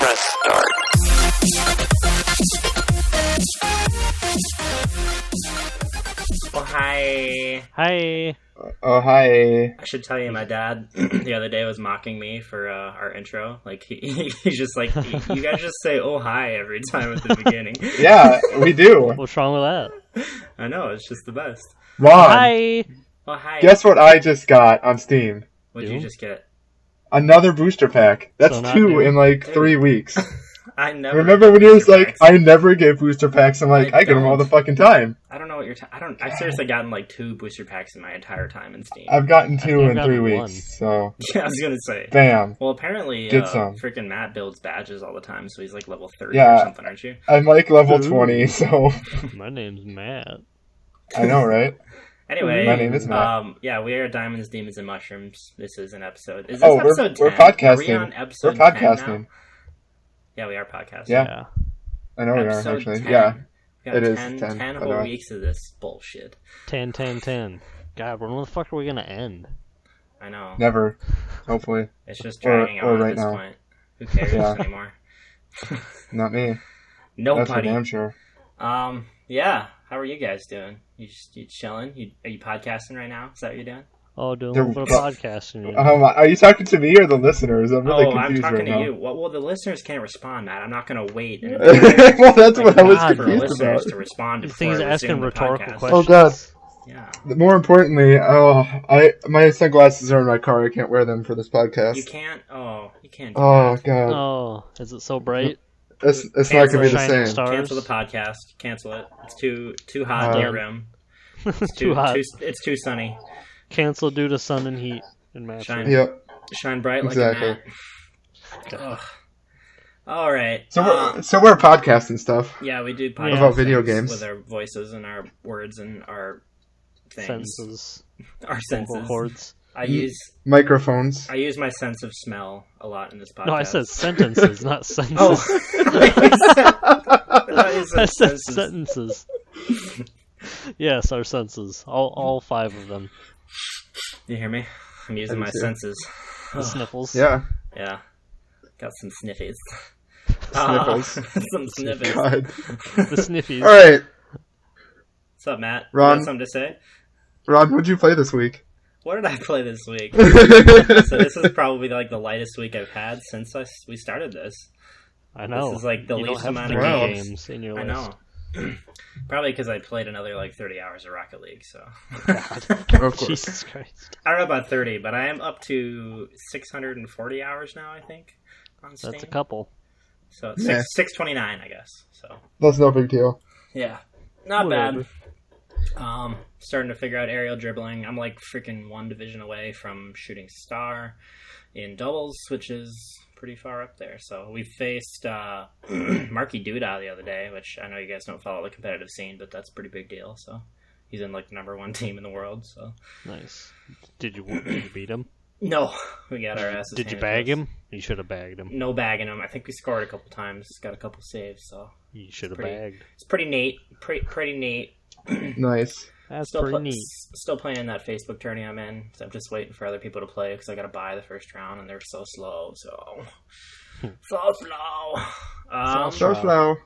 Press start. Oh, hi. Hi. Oh, hi. I should tell you, my dad the other day was mocking me for our intro. Like, he's just like, you guys just say, oh, hi, every time at the beginning. Yeah, we do. What's wrong with that? I know, it's just the best. Ron, Hi. Oh, hi. guess what I just got on Steam? What'd you just get? Another booster pack. That's So not two Doom? in like Dude. 3 weeks. I never. Remember when he was booster like, packs. I never get booster packs? I'm like, I get them all the don't. fucking time. I don't know what you're. I've seriously gotten like 2 booster packs in my entire time in Steam. I've gotten 2 think I've in 3 gotten weeks, one. so Yeah, I was gonna say. bam. Well, apparently, Get some. freaking Matt builds badges all the time, so he's like level 30 or Yeah. something, aren't you? I'm like level Ooh. 20, so My name's Matt. I know, right? Anyway, My name is Matt. yeah, we are Diamonds, Demons, and Mushrooms. This is an episode. Is this Oh, episode 10? we're Are we podcasting. on episode We're 10 now? podcasting. Yeah, we are podcasting. Yeah. I know we are, Episode actually. 10. Yeah. We got It is 10 10, by whole the way. weeks of this bullshit. 10, 10, 10. God, when the fuck are we gonna end? I know. Never. Hopefully. It's just Or- dragging or on right at this now. point. Who cares Yeah. anymore? Not me. That's for Nobody. damn sure. Yeah. How are you guys doing? You chilling? Are you podcasting right now? Is that what you're doing? Oh, doing a They're- little bit of podcasting. Are you talking to me or the listeners? I'm really I'm confused talking right to now. you. Well, the listeners can't respond, Matt. I'm not going to wait. And Well, that's what I was God, for confused listeners about. to respond These before things I asking resume the rhetorical podcast. questions. Oh, God. Yeah. More importantly, my sunglasses are in my car. I can't wear them for this podcast. You can't. Oh, you can't. Do Oh that. God, Oh, is it so bright? it's not Cancel gonna be the Shining same. Star. Cancel the podcast. Cancel it. It's too hot in your room. It's Too hot. It's too sunny. Cancel due to sun and heat in Matt's Shine. room. Yep. Shine bright like Exactly. a mat. Ugh. All right. So we're podcasting stuff. Yeah, we do What podcasts about video games? with our voices and our words and our things, Senses. our Vocal senses. cords. I use Microphones. my sense of smell a lot in this podcast. No, I said sentences, not senses. Oh, I I said said senses. sentences. Yes, our senses. All 5 of them. You hear me? I'm using I my do too. senses. The sniffles. Yeah. Yeah, got some sniffies. Sniffles. Some sniffies. God. The sniffies. All right, What's up, Matt? Ron. You got something to say? Ron, what'd you play this week? What did I play this week? So this is probably like the lightest week I've had since we started this. I know. This is like the you least don't have amount 3 of games. games in your I list. know. Probably because I played another like 30 hours of Rocket League. So Of course. Jesus Christ. I don't know about 30, but I am up to 640 hours now. I think on Steam. That's a couple. So Yeah. 629, I guess. So That's no big deal. yeah, not Whatever. bad. Starting to figure out aerial dribbling. I'm like freaking 1 division away from shooting star in doubles, which is pretty far up there. So we faced Marky Duda the other day, which I know you guys don't follow the competitive scene, but that's a pretty big deal. So he's in like the #1 team in the world. So Nice. Did you beat him? no, we got our asses. Did you handed bag to us. him? You should have bagged him. No bagging him. I think we scored a couple times. Got a couple saves. So You should have pretty- bagged. it's pretty neat. Pretty neat. Nice. That's Still, pretty neat. still playing that Facebook tourney I'm in. So I'm just waiting for other people to play because I got to buy the first round and they're so slow. So so slow. So slow.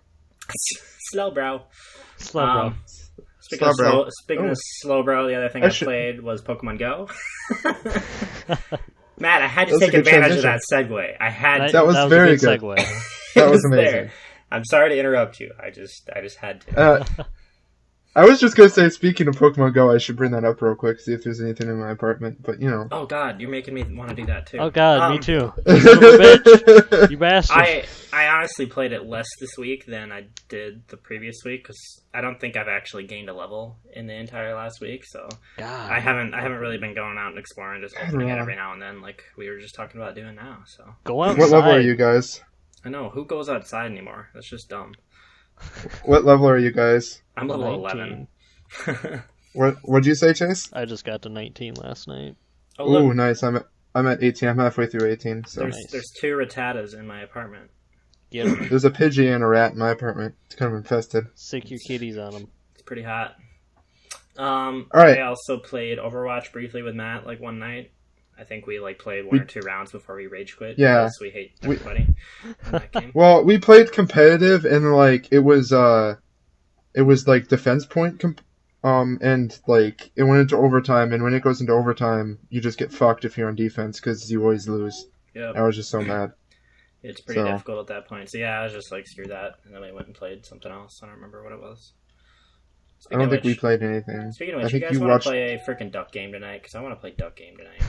Slow, bro. Slow, bro. Speaking of Slow, bro. speaking of slow, bro, the other thing I I should- played was Pokemon Go. Matt, I had to That was a take good advantage of transition. that segue. I had to. That was a very good good. segue. That It was there. amazing. I'm sorry to interrupt you. I just had to. I was just gonna say, speaking of Pokemon Go, I should bring that up real quick, see if there's anything in my apartment. But you know. Oh God, you're making me want to do that too. Oh god, me Um, too. You son of a bitch. You bastard. I honestly played it less this week than I did the previous week because I don't think I've actually gained a level in the entire last week. So God. I haven't really been going out and exploring, just opening it Yeah. every now and then, like we were just talking about doing now. So Go outside. What level are you guys? I know who goes outside anymore. That's just dumb. What level are you guys? I'm level 19. 11. What'd you say, Chase? I just got to 19 last night. Oh look, Ooh, nice. I'm at 18. I'm halfway through 18. So there's 2 Rattatas in my apartment. Get 'em. there's a Pidgey and a rat in my apartment. It's kind of infested. Sick your kitties on them. It's pretty hot. right. I also played Overwatch briefly with Matt like one night. I think we like played one or two rounds before we rage quit. Yeah. Because we hate everybody in that game. Well, we played competitive, and like it was like defense point and like it went into overtime, and when it goes into overtime, you just get fucked if you're on defense because you always lose. Yep. I was just so mad. It's pretty difficult at that point. So yeah, I was just like, screw that, and then we went and played something else. I don't remember what it was. I don't think we played anything. Speaking of I which, you think guys you want watched... to play a freaking duck game tonight? Because I want to play duck game tonight.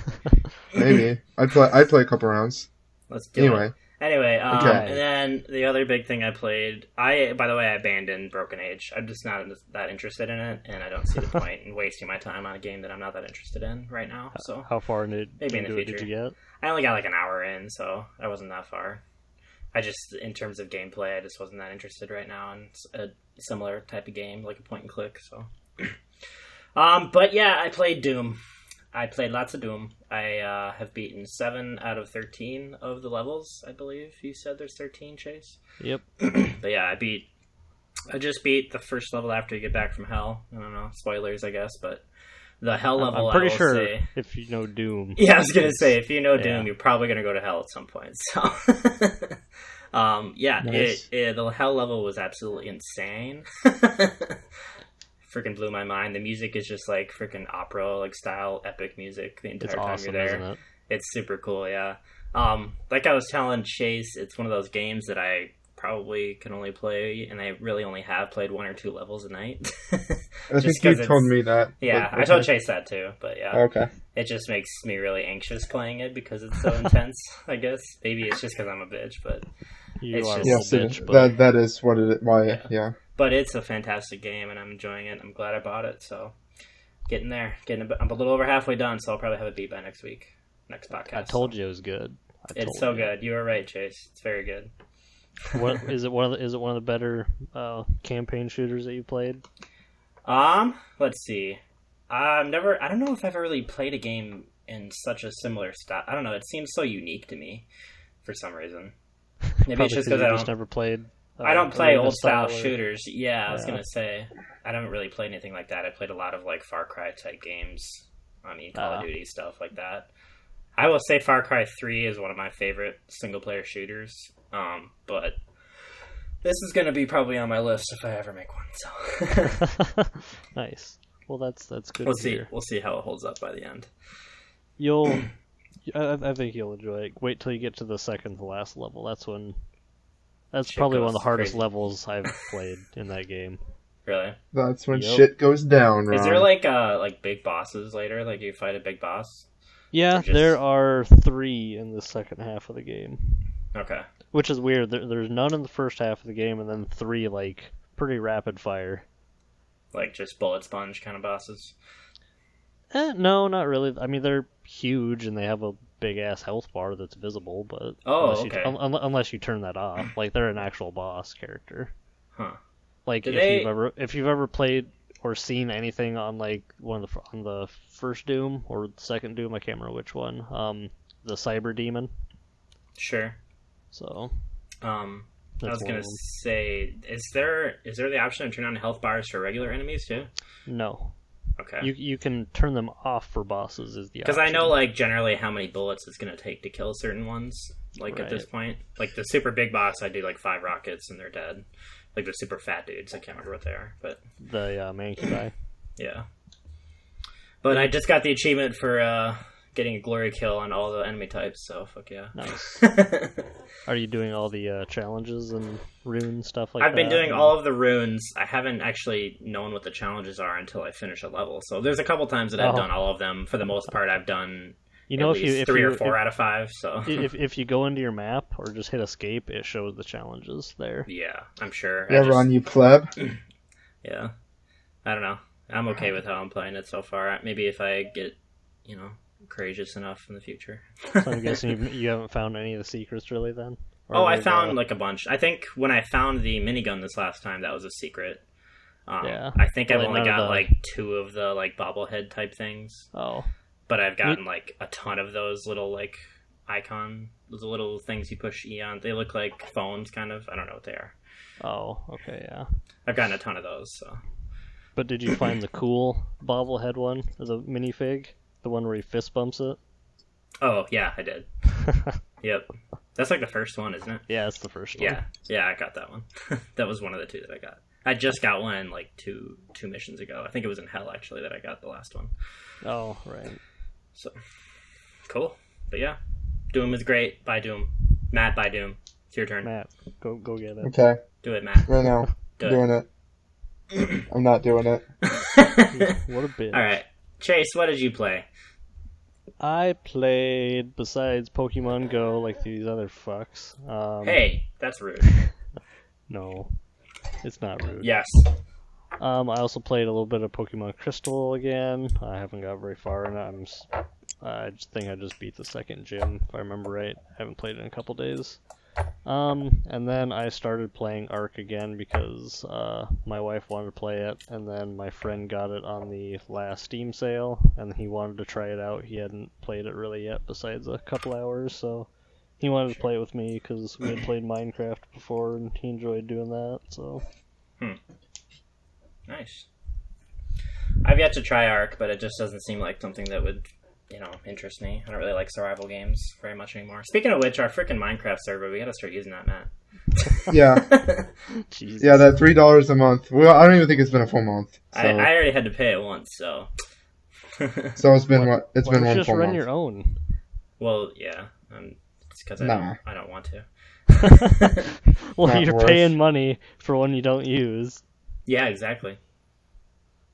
Maybe. I'd play a couple rounds. Let's do it. Anyway, Okay. And then the other big thing I played, by the way, I abandoned Broken Age. I'm just not that interested in it, and I don't see the point in wasting my time on a game that I'm not that interested in right now. So How far maybe in the into it future. did you get? I only got like an hour in, so I wasn't that far. I just, in terms of gameplay, I just wasn't that interested right now in a similar type of game, like a point and click. So, but yeah, I played Doom. I played lots of Doom. I have beaten 7 out of 13 of the levels, I believe. You said there's 13, Chase? Yep. But yeah, I just beat the first level after you get back from hell. I don't know, spoilers, I guess, but the hell level, I'm pretty I will sure say, if you know Doom. yeah, I was gonna say, if you know Doom, Yeah. you're probably gonna go to hell at some point. So, yeah, Nice. the hell level was absolutely insane. Freaking blew my mind. The music is just like freaking opera like style, epic music the entire It's time awesome, you're there. isn't it? It's super cool, yeah. Like I was telling Chase, it's one of those games that I probably can only play, and I really only have played 1 or 2 levels a night. I think you told me that. Yeah, but, I told Chase that too, but yeah. Okay. It just makes me really anxious playing it because it's so intense, I guess. Maybe it's just because I'm a bitch, but You It's are just- a Yes, little bitch, but that is what it. Why? Yeah. but it's a fantastic game, and I'm enjoying it. I'm glad I bought it, so getting there. I'm a little over halfway done, so I'll probably have it beat by next week, next podcast. I told you it was good. It's so good. You were right, Chase. It's very good. What is it? Is it one of the better campaign shooters that you played? Let's see. I don't know if I've ever really played a game in such a similar style. I don't know. It seems so unique to me for some reason. Maybe Probably it's just you because just never played. I don't play arena old style or- shooters. Yeah, I was Yeah. gonna say I don't really play anything like that. I played a lot of like Far Cry type games. I mean, Call of Duty stuff like that. I will say Far Cry 3 is one of my favorite single player shooters. But this is gonna be probably on my list if I ever make one. So Nice. Well, that's good. we'll to see. hear. We'll see how it holds up by the end. You'll. I think you'll enjoy it. Wait till you get to the second to last level. That's Shit probably one of goes the hardest crazy. levels I've played in that game. Really? That's when Yep. shit goes down. Ron. Is there like big bosses later? Like you fight a big boss? Yeah, Or just- there are 3 in the second half of the game, Okay. which is weird. There's none in the first half of the game, and then 3 like pretty rapid fire. Like just bullet sponge kind of bosses. No, not really. I mean, they're huge and they have a big ass health bar that's visible, but Oh, unless okay. unless you turn that off, like they're an actual boss character. Huh. Like Do if they- you've ever played or seen anything on like on the first Doom or the second Doom, I can't remember which one. The Cyber Demon. Sure. So I that's was one gonna of them. say, is there the option to turn on health bars for regular enemies too? No, Okay. you can turn them off for bosses. Is the Because I option. know like generally how many bullets it's gonna take to kill certain ones. Like at this Right. point, like the super big boss, I do like 5 rockets and they're dead. Like the super fat dudes, I can't remember what they are, but the Mancubi. yeah. But I just got the achievement for getting a glory kill on all the enemy types, so fuck yeah. Nice. Are you doing all the challenges and rune stuff like that? I've been doing all of the runes. I haven't actually known what the challenges are until I finish a level. So there's a couple times that I've Oh. done all of them. For the most part, I've done You know, at if least you 3 or 4 out of 5. So if you go into your map or just hit escape, it shows the challenges there. yeah, I'm sure. Yeah, Ron, you pleb. Yeah, I don't know. I'm okay with how I'm playing it so far. Maybe if I get, courageous enough in the future. So I'm guessing you haven't found any of the secrets really then. Or Oh, I like, found like a bunch. I think when I found the minigun this last time, that was a secret. Yeah. I think I've Well, only none of got the- like 2 of the like bobblehead type things. Oh, But I've gotten like a ton of those little like those little things you push E on. They look like phones, kind of. I don't know what they are. okay, yeah. I've gotten a ton of those. So But did you find the cool bobblehead one as a minifig? The one where he fist bumps it? Oh, yeah, I did. Yep. That's like the first one, isn't it? Yeah, it's the first one. Yeah, I got that one. That was one of the two that I got. I just got one like two missions ago. I think it was in Hell actually that I got the last one. Oh, right. So cool. But yeah, Doom is great. Buy Doom. Matt, buy Doom. It's your turn. Matt, go get it. Okay, Do it, Matt. right now, Do doing it. I'm not doing it. What a bitch. All right, Chase. What did you play? I played, besides Pokemon Go, like these other fucks. Hey, that's rude. No, it's not rude. Yes. I also played a little bit of Pokemon Crystal again. I haven't got very far in it. I just think I just beat the second gym, if I remember right. I haven't played it in a couple days. And then I started playing Ark again because my wife wanted to play it, and then my friend got it on the last Steam sale, and he wanted to try it out. He hadn't played it really yet, besides a couple hours, so he wanted to play it with me because we had played Minecraft before, and he enjoyed doing that. So Nice. I've yet to try Ark, but it just doesn't seem like something that would, interest me. I don't really like survival games very much anymore. Speaking of which, our freaking Minecraft server, we gotta start using that, Matt. Yeah, Jesus. yeah, that $3 a month. Well, I don't even think it's been a full month. So, I already had to pay it once, so. so it's been what? It's Why been don't you one just full run month. your own? Well, yeah. It's because Nah. I don't want to. Well, Not you're worth. paying money for one you don't use. Yeah, exactly.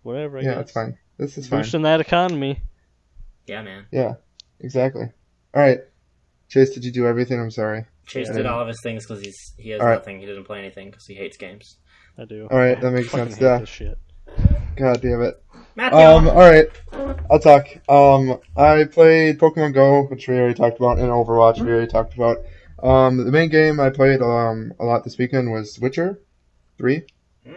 Whatever, I Yeah, guess. it's fine. This is fine. Boosting that economy. Yeah, man. Yeah, exactly. All right, Chase, did you do everything? I'm sorry. Chase Yeah. did all of his things because he has All right. nothing. He doesn't play anything because he hates games. I do. All right, that makes I fucking sense. hate Yeah. this shit. God damn it. Matthew! All right, I'll talk. I played Pokemon Go, which we already talked about, and Overwatch, we already talked about. The main game I played a lot this weekend was Witcher 3.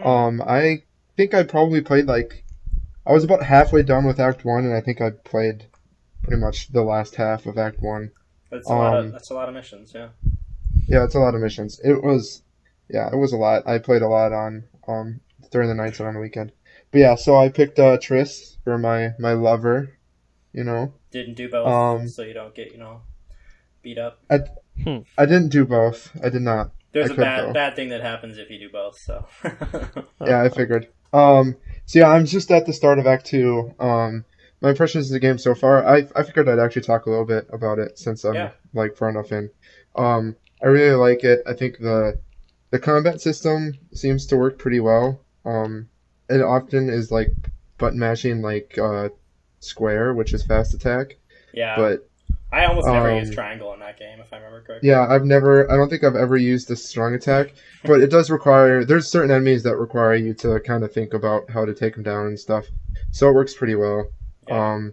I think I probably played I was about halfway done with Act 1, and I think I played pretty much the last half of Act 1. That's a lot of missions, yeah. Yeah, it's a lot of missions. It was a lot. I played a lot on during the nights and on the weekend. But yeah, so I picked Triss for my lover, Didn't do both, so you don't get, beat up. I didn't do both. I did not. There's I a could, though. bad thing that happens if you do both, so. Yeah, I figured. So yeah, I'm just at the start of Act 2. My impressions of the game so far, I figured I'd actually talk a little bit about it since I'm far enough in. I really like it. I think the combat system seems to work pretty well. It often is button mashing square, which is fast attack. Yeah. But I almost never used triangle in that game, if I remember correctly. yeah, I don't think I've ever used a strong attack, but it does require, there's certain enemies that require you to kind of think about how to take them down and stuff. So it works pretty well. Yeah.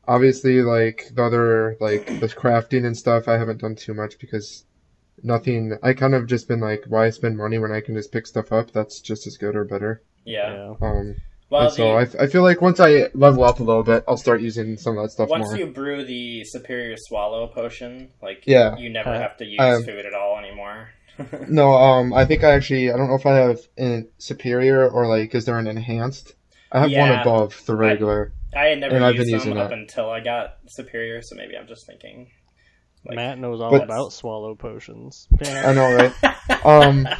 Obviously, the other, the crafting and stuff, I haven't done too much because I kind of just been why spend money when I can just pick stuff up? That's just as good or better. Yeah. And so I feel like once I level up a little bit, I'll start using some of that stuff once more. you brew the Superior Swallow potion, you never have to use food at all anymore. No, I think I don't know if I have an Superior or is there an Enhanced? I have one above the regular. I had never and I've been used them using up that. until I got Superior, so maybe I'm just thinking. Matt knows all But- about swallow potions. I know, right?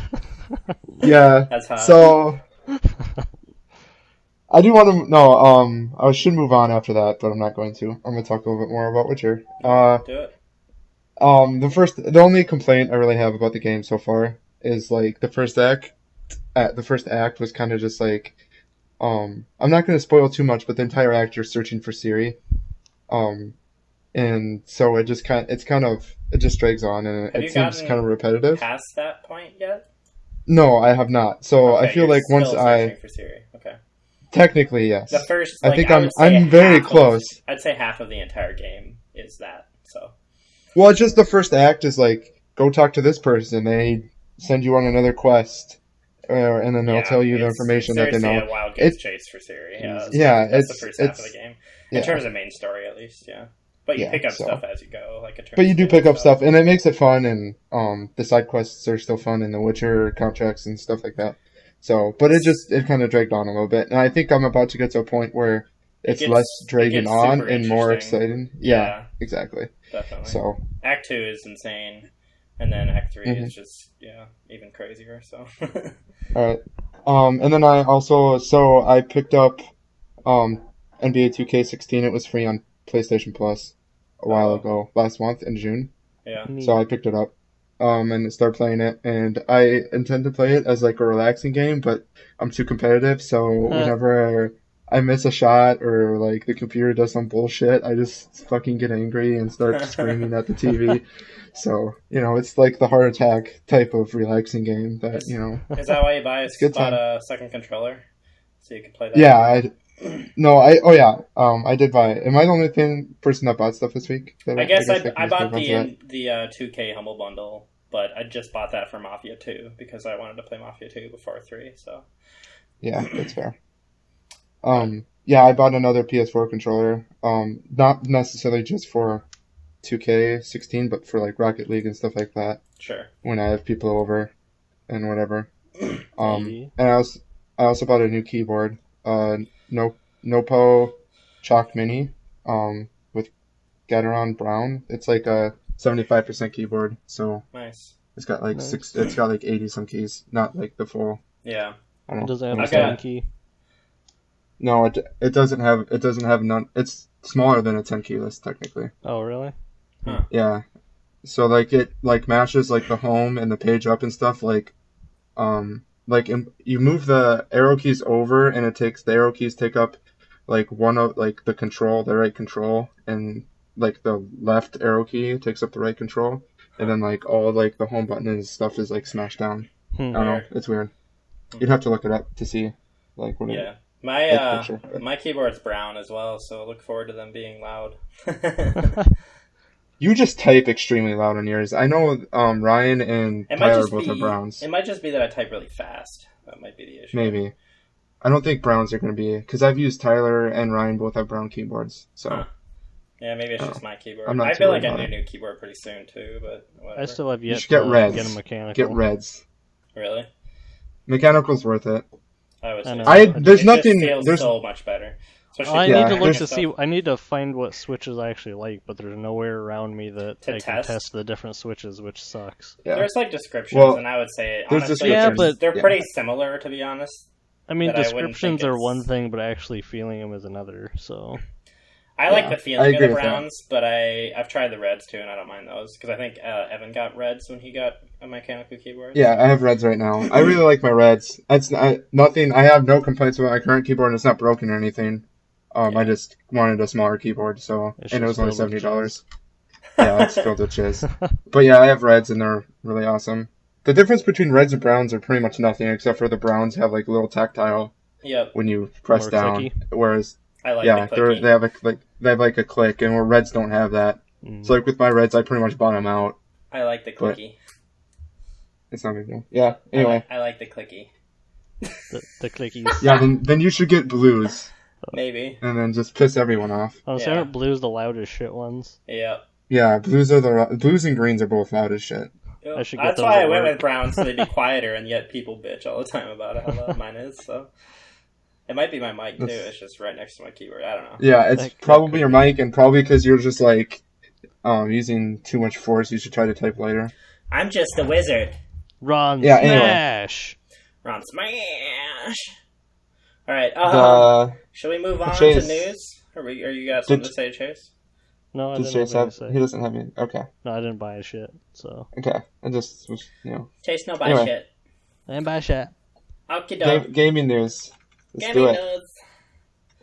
Yeah. That's hot. So I do want to I should move on after that, but I'm not going to. I'm going to talk a little bit more about Witcher. Do it. The only complaint I really have about the game so far is the first act. The first act was kind of just I'm not going to spoil too much, but the entire act you're searching for Ciri. And so it just it just drags on, and Have you it seems gotten kind of repetitive. Past that point yet? No, I have not. So I Okay, feel you're once still I searching for Ciri. Okay. technically yes. The first, I think would say I'm very half of- close. I'd say half of the entire game is that. So. Well, it's just the first act is go talk to this person. They send you on another quest, and then they'll tell you the information that they know. A wild goose chase for Ciri. Yeah, that's the first half of the game. In yeah. terms of main story, at least, yeah. But you Yeah, pick up so- stuff as you go, But you do pick up stuff, and it makes it fun, and the side quests are still fun, and the Witcher contracts and stuff like that. So, but it kind of dragged on a little bit, and I think I'm about to get to a point where it's gets- less it dragging gets on super and more interesting. exciting. Yeah, exactly. Definitely. So Act 2 is insane, and then Act 3 Mhm. is just even crazier. So all right. And then I picked up NBA 2K16. It was free on PlayStation Plus a while Oh. ago, last month in June. yeah, So I picked it up. And started playing it, and I intend to play it as like a relaxing game, but I'm too competitive, so whenever I miss a shot or like the computer does some bullshit, I just fucking get angry and start screaming at the TV. So, it's like the heart attack type of relaxing game that, is that why you good bought time. a second controller so you can play that? Yeah, I did buy it. Am I the only person that bought stuff this week? I guess I can bought just move on to that. the 2K Humble Bundle, but I just bought that for Mafia 2 because I wanted to play Mafia 2 before 3. So Yeah, that's fair. Yeah, I bought another PS4 controller. Not necessarily just for 2K16, but for like Rocket League and stuff like that sure. when I have people over and whatever. Yeah. And I also bought a new keyboard. Nopo Chalk Mini. With Gateron Brown. It's like a 75% keyboard, so Nice. it's got like Nice. It's got like 80 some keys, not like the full. Yeah. I don't know. Does it have I a got- 7 key? No, it doesn't have none. It's smaller than a 10 key list technically. Oh, really? Yeah. So like it like matches like the home and the page up and stuff like you move the arrow keys over and the arrow keys take up like one of like the right control, and like the left arrow key takes up the right control, and then like all like the home button and stuff is like smashed down. I don't know. It's weird. You'd have to look it up to see like what Yeah. Picture. My keyboard's brown as well, so I look forward to them being loud. You just type extremely loud on yours. I know Ryan and Tyler both have browns. It might just be that I type really fast. That might be the issue. Maybe. I don't think browns are going to be, because I've used Tyler and Ryan both have brown keyboards. So Huh. Yeah, maybe it's just my keyboard. I'm not I too feel like worried I about need a it. new keyboard pretty soon too, but whatever. I still have yet should get to reds. get a mechanical. get reds. Really? Mechanical's worth it. I would I say know. so. I- there's It nothing- Just feels there's- so much better. Especially I if need you're to look doing to stuff. see. I need to find what switches I actually like, but there's nowhere around me that To I can test? test the different switches, which sucks. Yeah. There's like descriptions, Well, and I would say there's honestly, descriptions. Yeah, but- they're yeah. pretty similar to be honest. I mean, But I wouldn't descriptions think are it's- one thing, but actually feeling them is another. So I like Yeah, the I feeling of agree the with that. browns, but I've tried the reds too, and I don't mind those because I think Evan got reds when he got a mechanical keyboard. Yeah, I have reds right now. I really like my reds. Nothing. I have no complaints about my current keyboard, and it's not broken or anything. I just wanted a smaller keyboard, so It's and it was just only filled with $70. Yeah, it's filled with jizz. But yeah, I have reds, and they're really awesome. The difference between reds and browns are pretty much nothing, except for the browns have like a little tactile Yep. when you press More down, clicky. whereas I like yeah, the clicky. they have like a click, and where reds don't have that. mm. So like with my reds, I pretty much bought them out. I like the But- clicky. It's not a big deal. Yeah. Anyway, I like the clicky. the clickies. yeah. Then you should get blues, Maybe. and then just piss everyone off. Honestly, Yeah. aren't blues the loudest shit ones? Yeah. Yeah, blues and greens are both loud as shit. I should get That's those why I at went work. with browns so they'd be quieter, and yet people bitch all the time about how loud mine is. So it might be my mic too. That's- It's just right next to my keyboard. I don't know. Yeah, it's That probably your mic, and probably because you're just like using too much force. You should try to type later. I'm just a wizard. Ron Yeah, anyway. Smash. Ron Smash. All right. The Shall we move on Chase. to news? Or you got something Did- to say, Chase? No, I does didn't Chase have have? anything to He say. doesn't have any. Okay, No, I didn't buy shit. So okay. I just was Chase, no buy Anyway. shit. I didn't buy shit. Okie doke. gaming news. Let's Give do me it.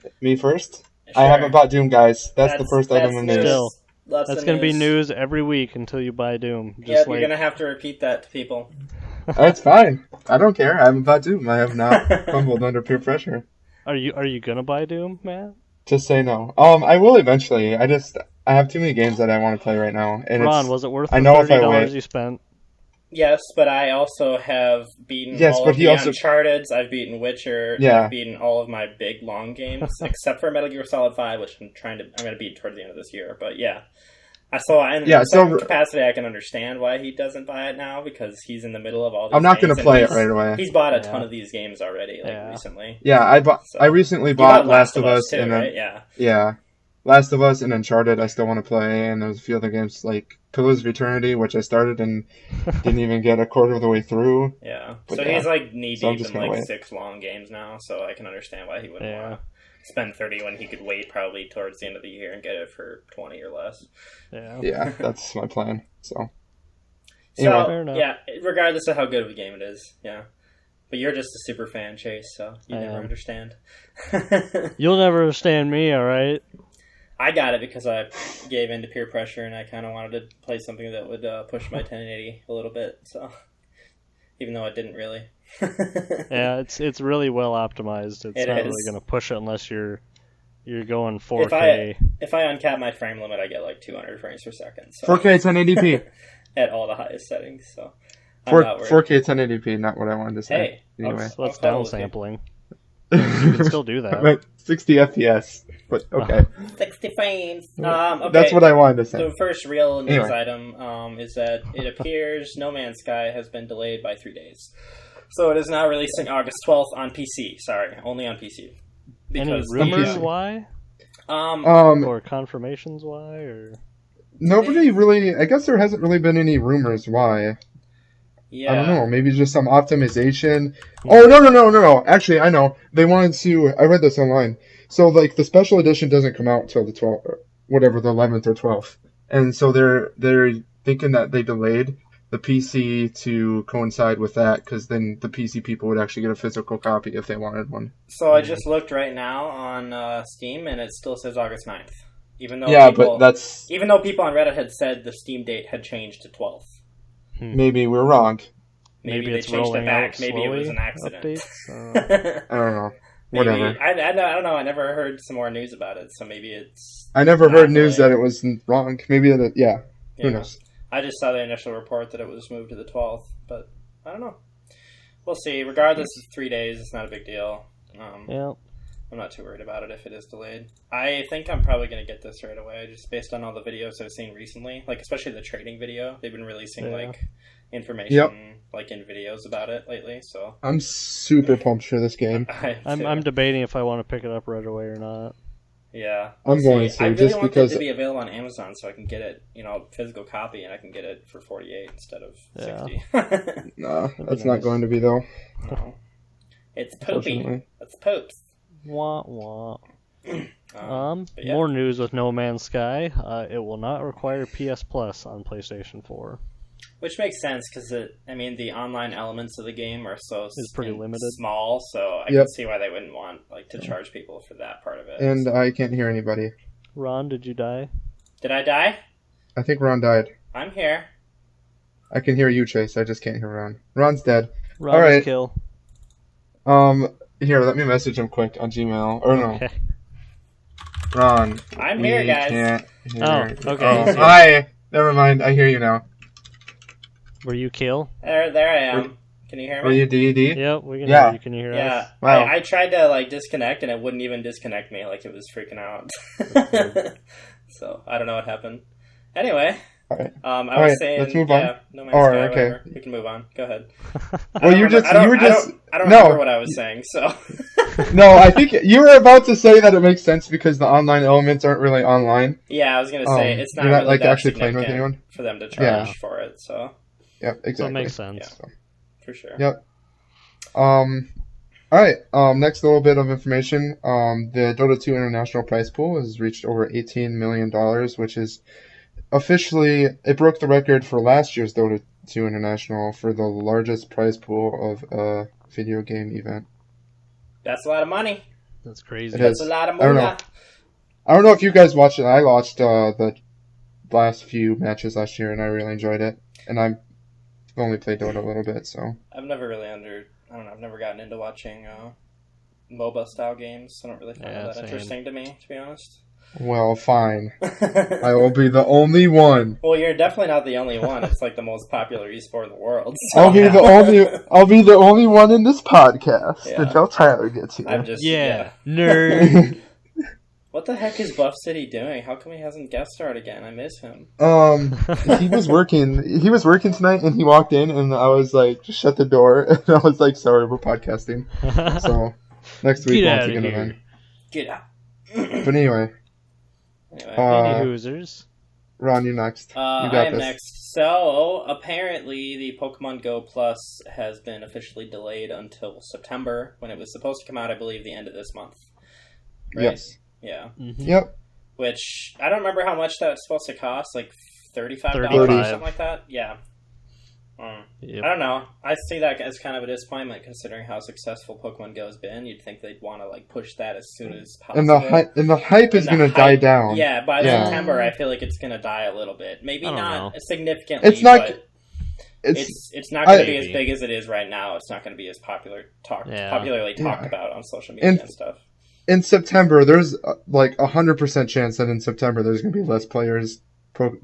news. Me first. Sure. I haven't bought Doom, guys. That's the first item of news. news. Still. That's That's the gonna be news. news every week until you buy Doom. Just Yep, like you're gonna have to repeat that to people. That's fine. I don't care. I haven't bought Doom. I have not fumbled under peer pressure. Are you gonna buy Doom, man? Just say no. I will eventually. I have too many games that I want to play right now, and Ron, it's was it worth I the know if I $30 wait. you spent? Yes, but I also have beaten Yes, all but of he the also- Uncharted's. I've beaten Witcher. Yeah. I've beaten all of my big long games, except for Metal Gear Solid 5, which I'm gonna beat towards the end of this year. But yeah, So in Yeah, so- some capacity, I can understand why he doesn't buy it now, because he's in the middle of all these I'm not games, going to play and it right away. He's bought a Yeah. ton of these games already, recently. Yeah, So- I recently You bought Last of Us too, and then right? Yeah. yeah, Last of Us and Uncharted. I still want to play, and there's a few other games like Pillars of Eternity, which I started and didn't even get a quarter of the way through. Yeah. But So yeah. he's like knee So I'm deep just in gonna like wait. 6 long games now, so I can understand why he wouldn't Yeah. want to spend 30 when he could wait probably towards the end of the year and get it for 20 or less. Yeah. Yeah, that's my plan. So So, Anyway. Fair enough. yeah, regardless of how good of a game it is, yeah. But you're just a super fan, Chase, so you I never am. understand. You'll never understand me, all right? I got it because I gave in to peer pressure and I kind of wanted to play something that would push my 1080 a little bit, so even though it didn't really. Yeah, it's really well optimized. It's It not is. really going to push it unless you're going 4K. If I uncap my frame limit, I get like 200 frames per second. So 4K 1080p, at all the highest settings, so I'm not worried. 4K 1080p, not what I wanted to say. Hey, Anyway, So that's I'll cuddle with you. downsampling. You can still do that. But 60 FPS, but okay, 60 frames. Okay. that's what I wanted to say. The first real news Anyway. item is that it appears No Man's Sky has been delayed by 3 days. So it is now releasing August 12th on PC. Sorry, only on PC. Any Because rumors yeah. why? Or confirmations why? Or Nobody really. I guess there hasn't really been any rumors why. yeah. I don't know. Maybe just some optimization. Oh no! Actually, I know. They wanted to. I read this online. So like the special edition doesn't come out until the 12th, or whatever, the 11th or 12th, and so they're thinking that they delayed the PC to coincide with that, because then the PC people would actually get a physical copy if they wanted one. So I just looked right now on Steam, and it still says August 9th. Even though Yeah, people, but that's even though people on Reddit had said the Steam date had changed to 12th. maybe we're wrong. Maybe they it's changed it rolling back. out Maybe it was slowly, an accident. updates? I don't know. Maybe, Whatever. I don't know. I never heard some more news about it, so maybe it's. I never not heard news delayed. that it was wrong. Maybe it. Yeah. Who Yeah. knows? I just saw the initial report that it was moved to the 12th, but I don't know. We'll see. Regardless of 3 days, it's not a big deal. Yeah. I'm not too worried about it if it is delayed. I think I'm probably going to get this right away, just based on all the videos I've seen recently. Like, especially the trading video. They've been releasing, Yeah. like, information, Yep. like, in videos about it lately, so... I'm super pumped for this game. I'm debating if I want to pick it up right away or not. Yeah. I'm We'll going see. to, I really just want because- it to be available on Amazon so I can get it, physical copy, and I can get it for 48 instead of Yeah. 60. Nah, be that's not nice. going to be though. No. It's poopy. Unfortunately. It's poops. Wah wah. But yeah. More news with No Man's Sky. It will not require PS Plus on PlayStation 4. Which makes sense because the online elements of the game are so pretty limited. small, so I Yep. can see why they wouldn't want to charge people for that part of it. And I can't hear anybody. Ron, did you die? Did I die? I think Ron died. I'm here. I can hear you, Chase. I just can't hear Ron. Ron's dead. Ron Alright. kill. Here, let me message him quick on Gmail. Or no, Okay. Ron. I'm we here, guys. Can't hear. Oh, okay, Oh, he's here. hi. Never mind. I hear you now. Were you kill? There I am. Can you hear Were me? you DD? Yep, we can Yeah. hear you. Can you hear Yeah. us? Wow. I tried to disconnect and it wouldn't even disconnect me. Like it was freaking out. So I don't know what happened. Anyway. Alright. I was Alright, saying, let's move on. yeah, No Man's Alright, Sky, okay. whatever. We can move on. Go ahead. Well, you just. I don't No. remember what I was saying, so. No, I think you were about to say that it makes sense because the online elements aren't really online. Yeah, I was gonna say it's not You're not really like that actually playing with significant anyone. for them to Yeah. charge for it, so Yep, exactly. So it makes sense. Yeah. For sure. Yep. Alright, next little bit of information. The Dota 2 international prize pool has reached over $18 million, which is officially, it broke the record for last year's Dota 2 international for the largest prize pool of a video game event. That's a lot of money. That's crazy. It That's is. a lot of I don't money. know. I don't know if you guys watched it. I watched the last few matches last year, and I really enjoyed it. And I've only played Dota a little bit, so. I've never really I've never gotten into watching MOBA style games. I don't really find Yeah, that same. interesting to me, to be honest. Well, fine. I will be the only one. Well, you're definitely not the only one. It's like the most popular esport in the world. So. I'll be the only one in this podcast Yeah. until Tyler gets here. I'm just Yeah, nerd. What the heck is Buff City doing? How come he hasn't guest starred again? I miss him. He was working. He was working tonight, and he walked in, and I was like, "Just shut the door." And I was like, "Sorry, we're podcasting." So next week, Get once outta again, here. then. Get out. But anyway, Anyway. Any Hoosers. Ron, you're next. You I got am this. next. So, apparently, the Pokemon Go Plus has been officially delayed until September, when it was supposed to come out, I believe, the end of this month. Right? Yes. Yeah. Mhm. Yep. Which, I don't remember how much that was supposed to cost, like $35 or $35. something like that? Yeah. Yep. I don't know. I see that as kind of a disappointment, considering how successful Pokemon Go has been. You'd think they'd want to like push that as soon as possible. And the hype is And the going to die hype- down. Yeah, by Yeah. September, I feel like it's going to die a little bit. Maybe I don't not know. significantly. It's not. But It's it's not going to be Maybe. as big as it is right now. It's not going to be as Yeah. popularly talked Yeah. about on social media And- and stuff. in September. There's like 100% chance that in September there's going to be less players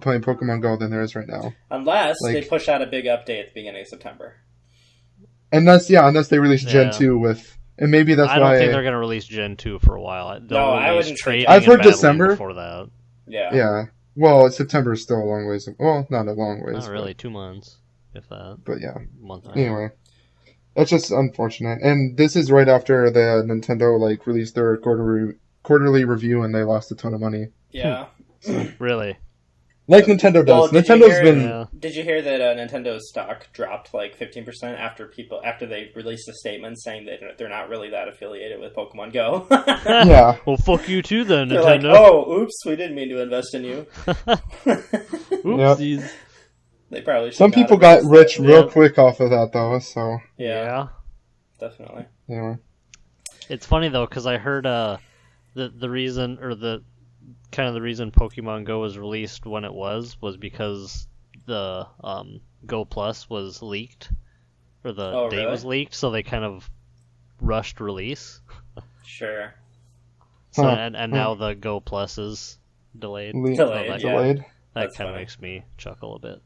playing Pokemon Go than there is right now. Unless they like- push out a big update at the beginning of September. Unless they release Gen Yeah. 2 with, and maybe that's I don't why. think they're going to release Gen 2 for a while. They'll No, I release wouldn't Trading think- I've and heard Battling December. before that. Yeah. Yeah. Well, September is still a long ways. Well, not a long ways. Not really 2 months, if that. But yeah. Month and a half. Anyway, that's just unfortunate. And this is right after the Nintendo like released their quarterly review, and they lost a ton of money, Yeah. Really? like Nintendo Well, does. did you Nintendo's hear- been Yeah. Did you hear that Nintendo's stock dropped like 15% after they released a statement saying that they're not really that affiliated with Pokemon Go? yeah. Well, fuck you too then, They're like, Nintendo. oh, oops, we didn't mean to invest in you. Oopsies. They probably should Some not people have got released rich that. real Yeah. quick off of that though. So Yeah, definitely. anyway, It's funny though, because I heard the reason, or the reason Pokemon Go was released when it was because the Go Plus was leaked, or the Oh, date really? was leaked, so they kind of rushed release. Sure. So Huh. and now the Go Plus is delayed. Le- Delayed, that, yeah. delayed. that That's kind of funny. makes me chuckle a bit.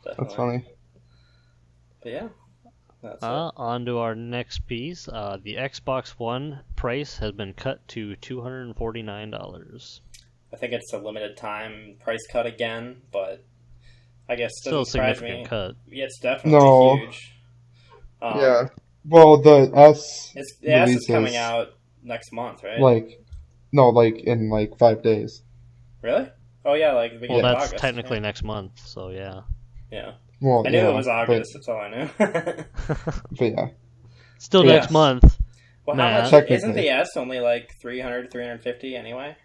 Definitely. That's funny. But yeah, that's it. On to our next piece. The Xbox One price has been cut to $249. I think it's a limited time price cut again, but I guess it Still a doesn't surprise significant me. cut. Yeah, it's definitely No. huge. Yeah. Well, the S The S is releases, coming out next month, right? like in like 5 days. Really? Oh yeah, like the Well, beginning of that's August. technically next month, so yeah. Yeah. Well, I knew yeah, it was August. That's all I knew. But yeah, Still Yes. next month. Well, Nah. how much Technically. isn't the S only like 300, 350 anyway?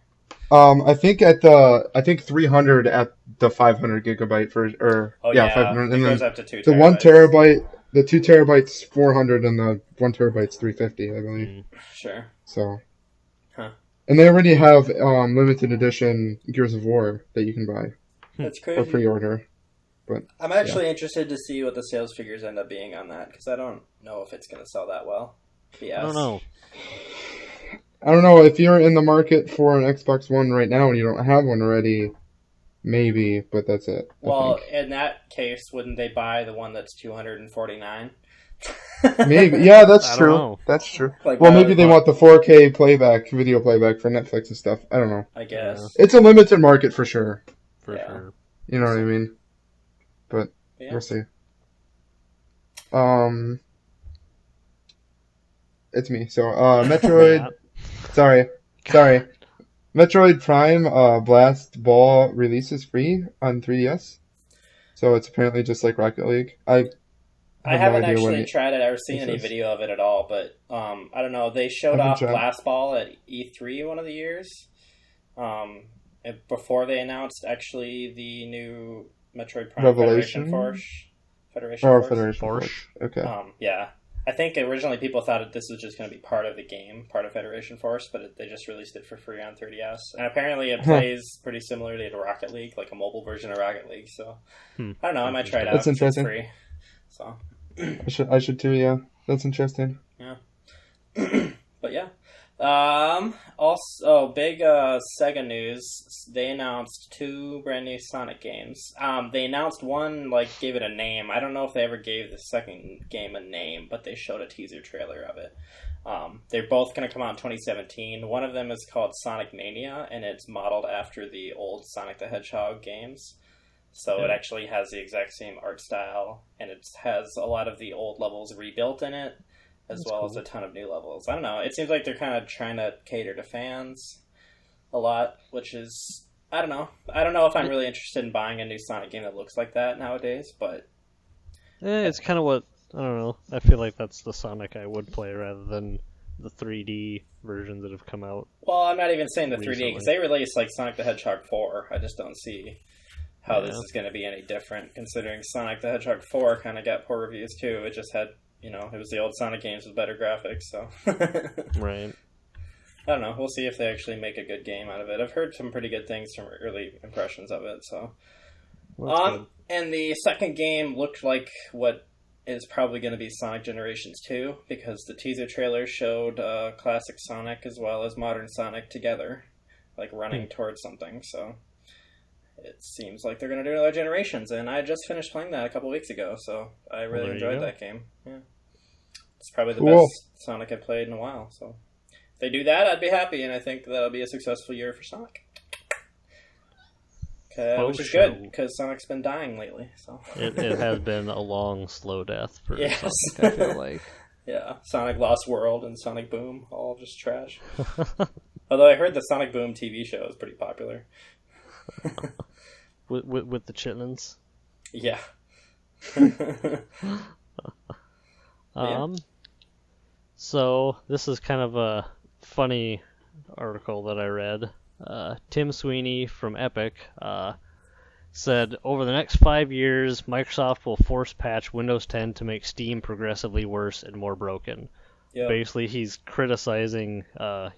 I think 300 at the 500 gigabyte or Oh yeah, 500, it and goes then up to 2 the 1 terabytes. terabyte, the 2 terabytes 400, and the 1 terabyte's 350, I believe. Mm. Sure. So, Huh. and they already have limited edition Gears of War that you can buy That's or crazy. pre-order. I'm actually interested to see what the sales figures end up being on that because I don't know if it's going to sell that well. The I don't S. know. I don't know if you're in the market for an Xbox One right now and you don't have one already. Maybe, but that's it. I Well, think. in that case, wouldn't they buy the one that's $249? Maybe. Yeah, that's I don't true. know. That's true. Like, Well, why maybe would they buy- want the 4K playback, video playback for Netflix and stuff. I don't know. I guess. It's a limited market for sure. For Yeah. sure. You know what I mean? Yeah. We'll see. It's me. So, Metroid. Sorry. Metroid Prime Blast Ball releases free on 3DS. So it's apparently just like Rocket League. I haven't no idea what actually it- tried it or seen this any is. video of it at all, but I don't know. They showed Haven't off tried. Blast Ball at E3 one of the years. Before they announced actually the new Metroid Prime Revelation? Federation Force. Federation Or Force. Federation Force. Force. Okay. Yeah. I think originally people thought that this was just going to be part of the game, part of Federation Force, but they just released it for free on 3DS. And apparently it plays pretty similarly to Rocket League, like a mobile version of Rocket League. So I don't know, I might try it out. That's since it's interesting. free. So I should too, yeah. That's interesting. but yeah. Also, big Sega news. They announced 2 brand new Sonic games. They announced one, like, gave it a name. I don't know if they ever gave the second game a name, but they showed a teaser trailer of it. They're both going to come out in 2017. One of them is called Sonic Mania, and it's modeled after the old Sonic the Hedgehog games. So it actually has the exact same art style, and it has a lot of the old levels rebuilt in it, as That's well cool. as a ton of new levels. I don't know. It seems like they're kind of trying to cater to fans a lot, which is, I don't know. I don't know if I'm really interested in buying a new Sonic game that looks like that nowadays, but It's kind of what, I don't know. I feel like that's the Sonic I would play rather than the 3D versions that have come out. well, I'm not even saying the 3D Recently. because they released like Sonic the Hedgehog 4. I just don't see how this Yeah. is going to be any different, considering Sonic the Hedgehog 4 kind of got poor reviews too. It just had, it was the old Sonic games with better graphics, so. Right. I don't know. We'll see if they actually make a good game out of it. I've heard some pretty good things from early impressions of it, so. Well, that's good. And the second game looked like what is probably going to be Sonic Generations 2, because the teaser trailer showed classic Sonic as well as modern Sonic together, like running towards something, so it seems like they're going to do another Generations, and I just finished playing that a couple weeks ago, so I really there you enjoyed go. that game. Yeah. It's probably the Cool. best Sonic I've played in a while, so if they do that, I'd be happy, and I think that'll be a successful year for Sonic. Which is good, because Sonic's been dying lately, so. It has been a long, slow death for Yes. Sonic, I feel like. Yeah, Sonic Lost World and Sonic Boom, all just trash. Although I heard the Sonic Boom TV show is pretty popular. with the chitlins. Yeah. So this is kind of a funny article that I read. Tim Sweeney from Epic said, over the next 5 years, Microsoft will force patch Windows 10 to make Steam progressively worse and more broken. Yep. Basically, he's criticizing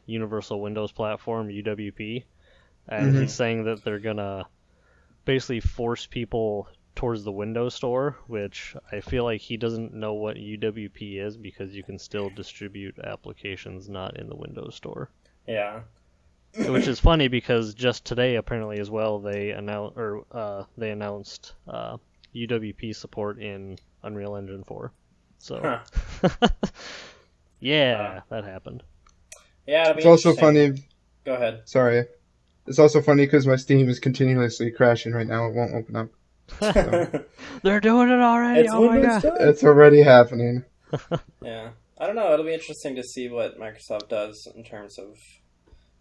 Universal Windows Platform, UWP, and he's saying that they're gonna basically force people towards the Windows Store, which I feel like he doesn't know what UWP is, because you can still distribute applications not in the Windows Store. Yeah. Which is funny because just today, apparently as well, they announced UWP support in Unreal Engine 4. So, yeah, that happened. Yeah, it'll be It's also interesting. funny. Go ahead. Sorry. It's also funny because my Steam is continuously crashing right now. It won't open up. They're doing it already. It's Oh my Windows god. 10. It's already happening. Yeah. I don't know. It'll be interesting to see what Microsoft does in terms of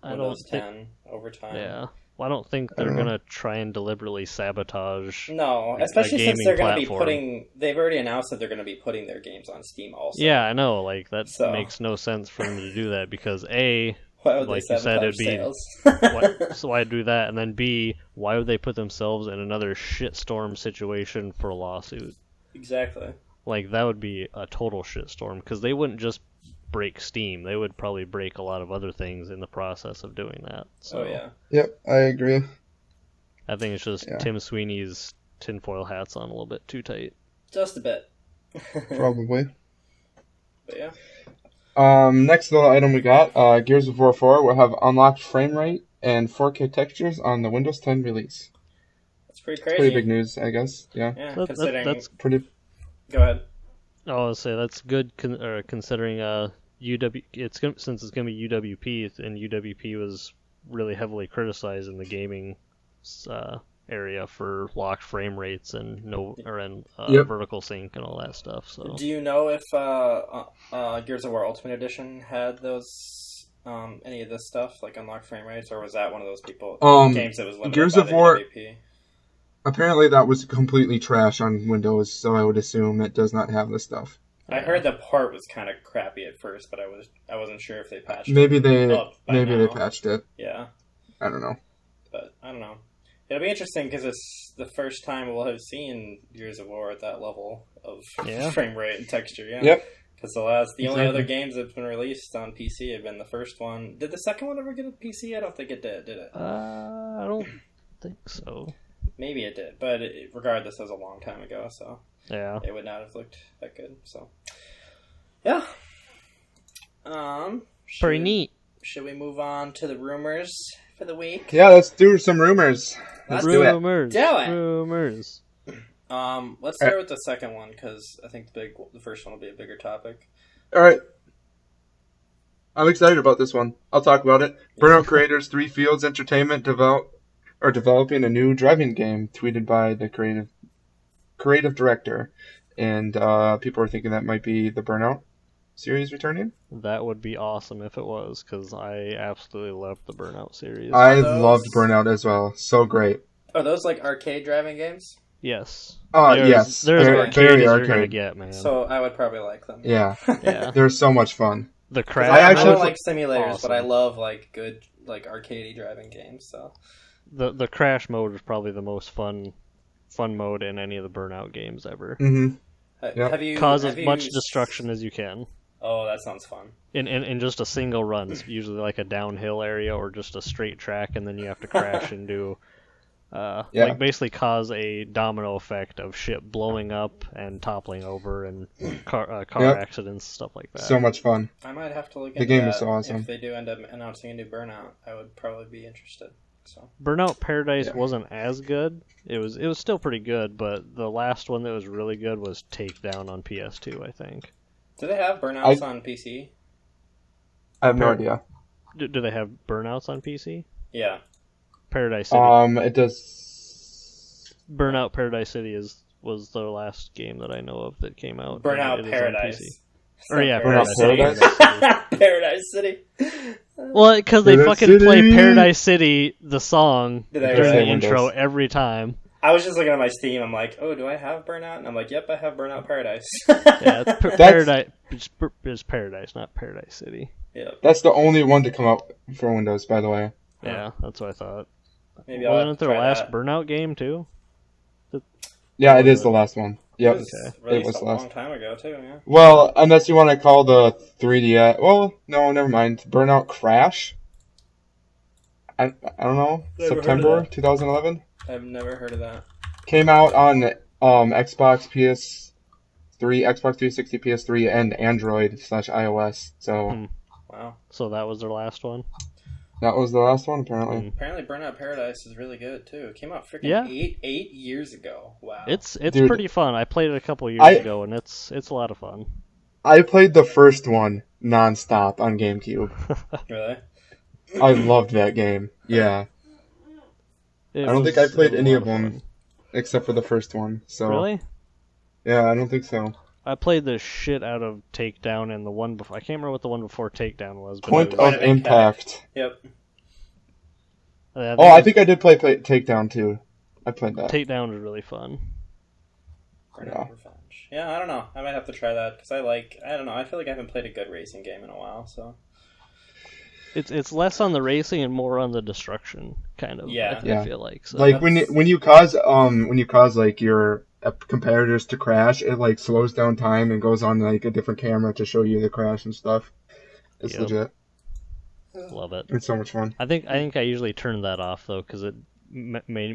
Windows 10 over time. Yeah. Well, I don't think they're gonna try and deliberately sabotage. No, a especially since gaming they're going to be platform. they've already announced that they're going to be putting their games on Steam also. Yeah, I know. Like that So- makes no sense for them to do that because A, Why would like they you said, sabotage it'd be sales? so why do that? And then B, why would they put themselves in another shitstorm situation for a lawsuit? Exactly. Like that would be a total shitstorm because they wouldn't just break Steam; they would probably break a lot of other things in the process of doing that. So Oh yeah. Yep, I agree. I think it's just Yeah. Tim Sweeney's tinfoil hat's on a little bit too tight. Just a bit. Probably. But yeah. Next little item we got, Gears of War 4 will have unlocked frame rate and 4K textures on the Windows 10 release. That's pretty crazy. Pretty big news, I guess. Yeah. Yeah, That- considering that's Pretty. Go ahead. I'll say that's good considering since it's gonna be UWP and UWP was really heavily criticized in the gaming area for locked frame rates and Yep. vertical sync and all that stuff. So Do you know if Gears of War Ultimate Edition had those any of this stuff like unlocked frame rates, or was that one of those games that was limited Gears by of the War- UWP? Apparently that was completely trash on Windows, so I would assume it does not have this stuff. I heard the port was kind of crappy at first, but I wasn't sure if they patched Maybe it they up by maybe they now. patched it. Yeah, I don't know. but I don't know. It'll be interesting because it's the first time we'll have seen Gears of War at that level of Yeah. frame rate and texture. Yeah. Yep. Because the only Exactly. other games that's been released on PC have been the first one. Did the second one ever get a PC? I don't think it did it? I don't think so. Maybe it did, but regardless, it was a long time ago, so Yeah. it would not have looked that good. So, yeah. Pretty neat. should we move on to the rumors for the week? Yeah, let's do some rumors. Let's do it. Rumors. Do it. Rumors. Let's start with the second one because I think the first one will be a bigger topic. All right. I'm excited about this one. I'll talk about it. Burnout creators 3 Fields Entertainment are developing a new driving game, tweeted by the creative director. And people are thinking that might be the Burnout series returning. That would be awesome if it was, because I absolutely loved the Burnout series. I those- loved Burnout as well. So great. Are those like arcade driving games? Yes. Yes. There's Very, arcade very as you're gonna arcade. get, man. So I would probably like them. Yeah. Yeah. They're so much fun. The I crash. don't actually- like simulators, awesome. but I love like good like arcadey driving games. So The crash mode is probably the most fun mode in any of the Burnout games ever. Mm-hmm. Yep. have you Cause have as you- much destruction as you can. Oh, that sounds fun. In just a single run, it's usually like a downhill area or just a straight track, and then you have to crash and do, like basically cause a domino effect of shit blowing up and toppling over and car Yep. accidents, stuff like that. So much fun. I might have to look The into game that. is so awesome. If they do end up announcing a new Burnout, I would probably be interested. So Burnout Paradise Yeah. wasn't as good. It was still pretty good, but the last one that was really good was Takedown on PS2, I think. do they have Burnouts on PC? I have no idea. Do they have Burnouts on PC? Yeah. Paradise City. It does. Burnout Paradise City was the last game that I know of that came out. Burnout It is on Paradise. PC. Or yeah, Burnout Paradise City. Paradise? Paradise City. Well, because they Paradise fucking play City. Paradise City, the song, Did they during the really? intro Windows. every time. I was just looking at my Steam. I'm like, oh, do I have Burnout? And I'm like, yep, I have Burnout Paradise. Yeah, it's Paradise. It's Paradise, not Paradise City. Yep. That's the only one to come out for Windows, by the way. Yeah, that's what I thought. Maybe I'll Wasn't have it to their try last that. Burnout game too? Yeah, it is the last one. Yep. It was Okay. released was a last. long time ago too. Yeah. Well, unless you want to call the 3DS. Well, no, never mind. Burnout Crash. I don't know. Never heard of September that. 2011. I've never heard of that. Came out on Xbox, PS3, Xbox 360, PS3, and Android/iOS. So Hmm. Wow. So that was their last one. that was the last one, apparently. Apparently, Burnout Paradise is really good too. It came out freaking Yeah. eight years ago. Wow. It's Dude. pretty fun. I played it a couple years I- ago, and it's a lot of fun. I played the first one nonstop on GameCube. Really. I loved that game. Yeah, It I don't think I was played a any lot of them fun. except for the first one. So Really? yeah, I don't think so. I played the shit out of Takedown and the one before. I can't remember what the one before Takedown was. But Point it was, of Impact. Yep. Oh, I think I did play Takedown too. I played that. Takedown was really fun. Burnout Yeah. Revenge. Yeah, I don't know. I might have to try that because I don't know. I feel like I haven't played a good racing game in a while. So It's less on the racing and more on the destruction, kind of. Yeah. I Yeah. feel like. So. Like when you cause like your competitors to crash, it like slows down time and goes on like a different camera to show you the crash and stuff. It's Yep. legit. Love it. It's so much fun. I think I usually turn that off though, because it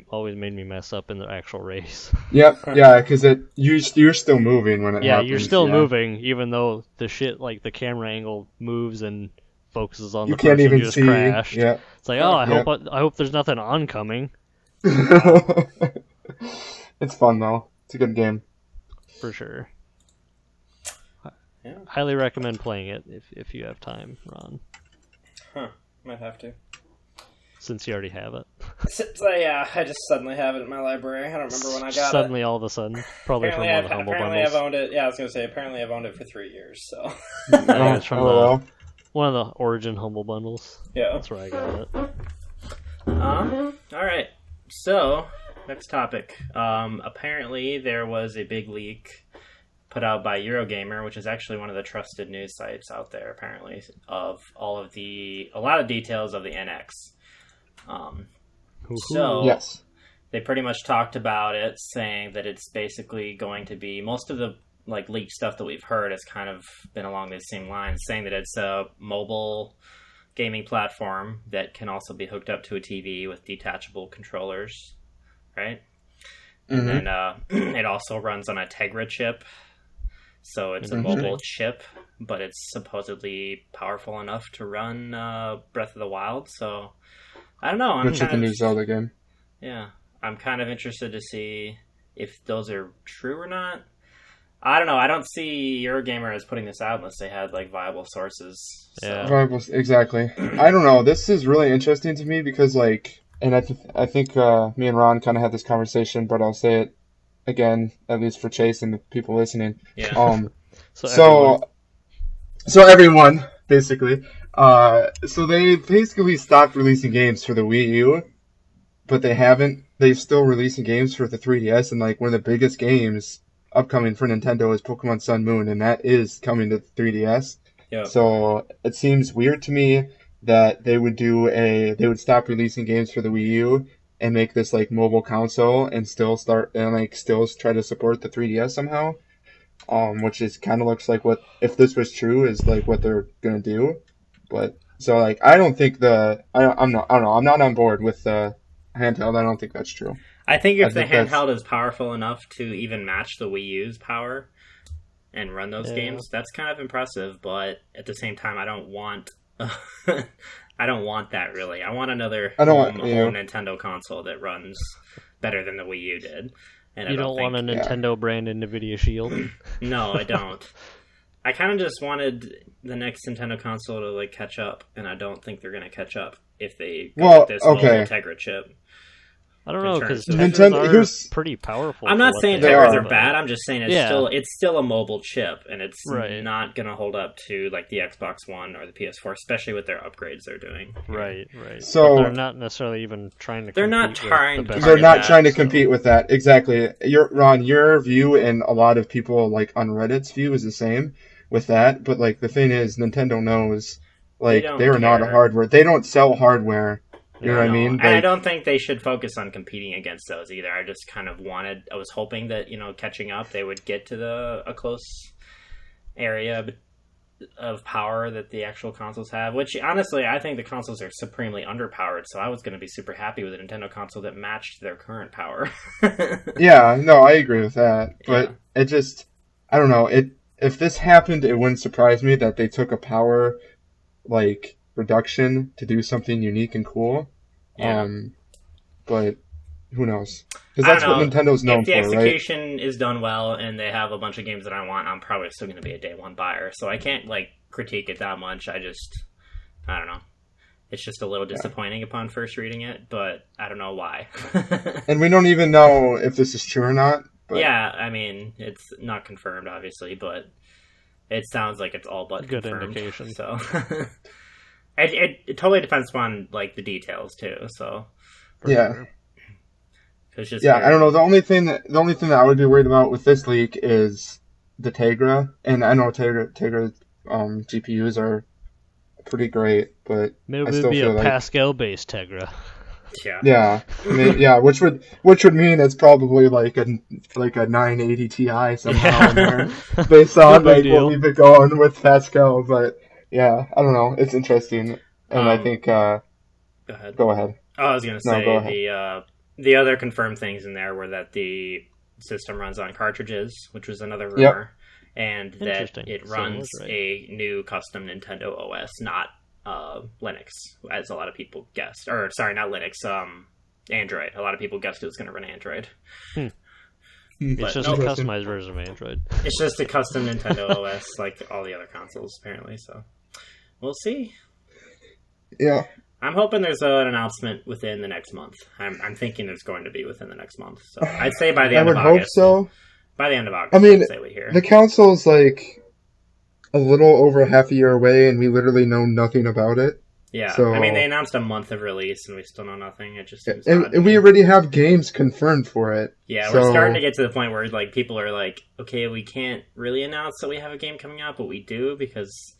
always made me mess up in the actual race. Yep. Yeah, because you're still moving when it Yeah, happens. you're still yeah. moving, even though the shit like the camera angle moves and focuses on You the can't person even who just see. crashed. Yeah. It's like, oh, Yeah. I hope there's nothing oncoming It's fun though. It's a good game. for sure. Yeah. Highly recommend playing it if you have time, Ron, might have to. since you already have it. So, yeah, I just suddenly have it in my library. I don't remember when I got Suddenly, all of a sudden, probably from one of the Humble apparently I've Bundles. owned it. Yeah, I was gonna say apparently I've owned it for 3 years. So I think it's from well. one of the Origin Humble Bundles. yeah. That's where I got it. All right. So next topic. Apparently there was a big leak put out by Eurogamer, which is actually one of the trusted news sites out there. Apparently, of a lot of details of the NX. So Yes. they pretty much talked about it, saying that it's basically going to be most of the like leaked stuff that we've heard has kind of been along these same lines, saying that it's a mobile gaming platform that can also be hooked up to a TV with detachable controllers, right? And Mhm. then it also runs on a Tegra chip. So it's a Interesting. mobile chip, but it's supposedly powerful enough to run Breath of the Wild. So I don't know. I'm Which is the kind new of Zelda game. I'm kind of interested to see if those are true or not. I don't know. I don't see Eurogamer as putting this out unless they had like viable sources. So. Yeah. Rivals, exactly. I don't know. This is really interesting to me because, like, and I think me and Ron kind of had this conversation, but I'll say it again, at least for Chase and the people listening. Yeah. So So everyone, basically. So they basically stopped releasing games for the Wii U, but they haven't. They're still releasing games for the 3DS, and like one of the biggest games upcoming for Nintendo is Pokemon Sun Moon, and that is coming to the 3DS. Yeah. So it seems weird to me that they would stop releasing games for the Wii U and make this like mobile console and still try to support the 3DS somehow. Which is kind of looks like what, if this was true, is like what they're gonna do. But so like I don't think I'm not on board with the handheld. I don't think that's true. I think if the that's- handheld is powerful enough to even match the Wii U's power and run those games, that's kind of impressive. But at the same time, I don't want I don't want that really. I want another home Nintendo console that runs better than the Wii U did. And you don't want a Nintendo brand NVIDIA Shield? No, I don't. I kind of just wanted the next Nintendo console to like catch up, and I don't think they're going to catch up if they go with this mobile Tegra chip. I don't know, because Nintendo are pretty powerful. I'm not saying Tegras are bad. I'm just saying it's still a mobile chip, and it's not going to hold up to like the Xbox One or the PS4, especially with their upgrades they're doing. Right. So but they're not necessarily even trying to. They're not trying. They're not trying to compete with that. Exactly. Ron, your view and a lot of people like on Reddit's view is the same with that. But like the thing is, Nintendo knows like they are not a hardware. They don't sell hardware. You know what I mean? And I don't think they should focus on competing against those either. I just kind of I was hoping that, catching up, they would get to a close area of power that the actual consoles have, which honestly, I think the consoles are supremely underpowered, so I was going to be super happy with a Nintendo console that matched their current power. Yeah, no, I agree with that. But it just, I don't know, if this happened, it wouldn't surprise me that they took a power, like, reduction to do something unique and cool. But who knows? Because that's what Nintendo's known for, right? If the execution is done well and they have a bunch of games that I want, I'm probably still going to be a day one buyer. So I can't critique it that much. I don't know. It's just a little disappointing upon first reading it, but I don't know why. And we don't even know if this is true or not. But... Yeah, I mean, it's not confirmed, obviously, but it sounds like it's all but good confirmed. Indication. So it totally depends upon the details too. So yeah. It's just I don't know. The only thing that I would be worried about with this leak is the Tegra, and I know Tegra GPUs are pretty great, but maybe I it still would be feel a Pascal-based Tegra. which would mean it's probably like a 980 Ti somehow in there, based on what we've been going with Pascal. But yeah, I don't know. It's interesting, and I think. Go ahead. Go ahead. Oh, I was going to say the other confirmed things in there were that the system runs on cartridges, which was another rumor, and that it runs a new custom Nintendo OS, not Linux, as a lot of people guessed. Or, sorry, not Linux, Android. A lot of people guessed it was going to run Android. It's just a customized version of Android. It's just a custom Nintendo OS, like all the other consoles, apparently, so we'll see. Yeah. I'm hoping there's an announcement within the next month. I'm thinking there's going to be within the next month. So I'd say by the end of August. I would hope so. By the end of August, I mean, I'd say we hear. The console's like a little over half a year away, and we literally know nothing about it. Yeah, so, I mean, they announced a month of release, and we still know nothing. It just seems and we already have games confirmed for it. Yeah, we're starting to get to the point where people are like, okay, we can't really announce that we have a game coming out, but we do because...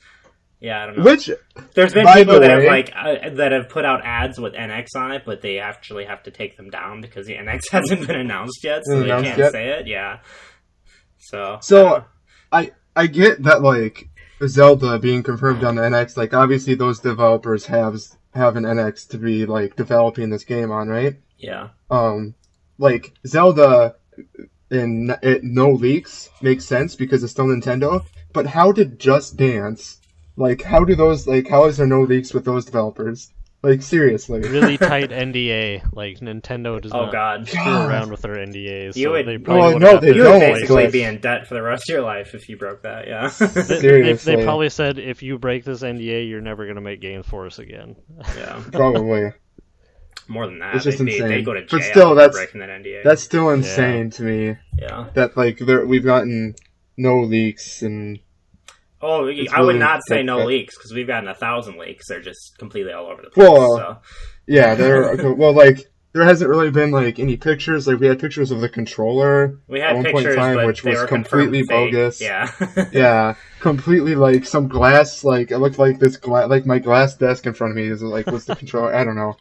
Yeah, I don't know. Which there's been people that have put out ads with NX on it, but they actually have to take them down because the NX hasn't been announced yet, so they can't say it. Yeah. So I get that Zelda being confirmed on the NX. Obviously those developers have an NX to be developing this game on, right? Yeah. Zelda and no leaks makes sense because it's still Nintendo. But how did Just Dance, like, how is there no leaks with those developers? Like, seriously. Really tight NDA. Like, Nintendo does Oh not God. screw around with their NDAs. You So would- they Well, probably would no, have they to You would don't, basically but- be in debt for the rest of your life if you broke that. Yeah. They Seriously. probably said, if you break this NDA, you're never going to make games for us again. Yeah. Probably. More than that, It's just they insane. go to jail But still, for that's- breaking that NDA. That's still insane to me. Yeah. That, like, we've gotten no leaks and... Oh, It's I would really not say no that- leaks because we've gotten 1,000 leaks. They're just completely all over the place. Well, so. Yeah, well, like, there hasn't really been, like, any pictures. Like, we had pictures of the controller We at had one pictures, point in time, but which they was were completely confirmed fake. bogus. Yeah. Yeah, completely, like, some glass, like, it looked like this like, my glass desk in front of me is, like, was the controller. I don't know.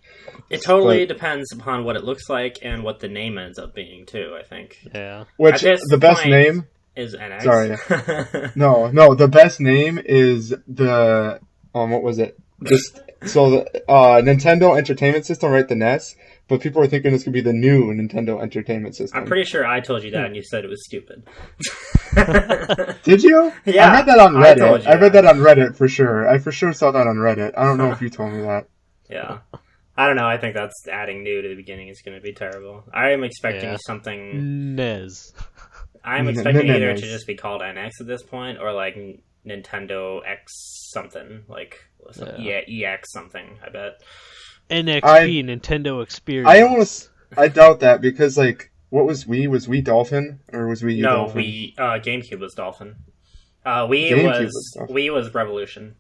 It totally But- depends upon what it looks like and what the name ends up being, too, I think. Yeah. Which, At this the best point- name... Is NX. Sorry. No, the best name is the, what was it? Just, so the, Nintendo Entertainment System, right, the NES, but people were thinking this could be the new Nintendo Entertainment System. I'm pretty sure I told you that and you said it was stupid. Did you? Yeah, I read that on I told Reddit. you I read that. that on Reddit for sure. I for sure saw that on Reddit. I don't know if you told me that. Yeah. I don't know. I think that's adding new to the beginning is going to be terrible. I am expecting Yeah. something. NES. I'm expecting either to Nice. just be called NX at this point or like Nintendo X something. Like EX something, I bet. NXP, Nintendo Experience. I doubt that because, like, what was Wii? Was Wii Dolphin? Or was Wii U No, Dolphin? GameCube was Dolphin. Wii GameCube was was Dolphin. Wii was Revolution.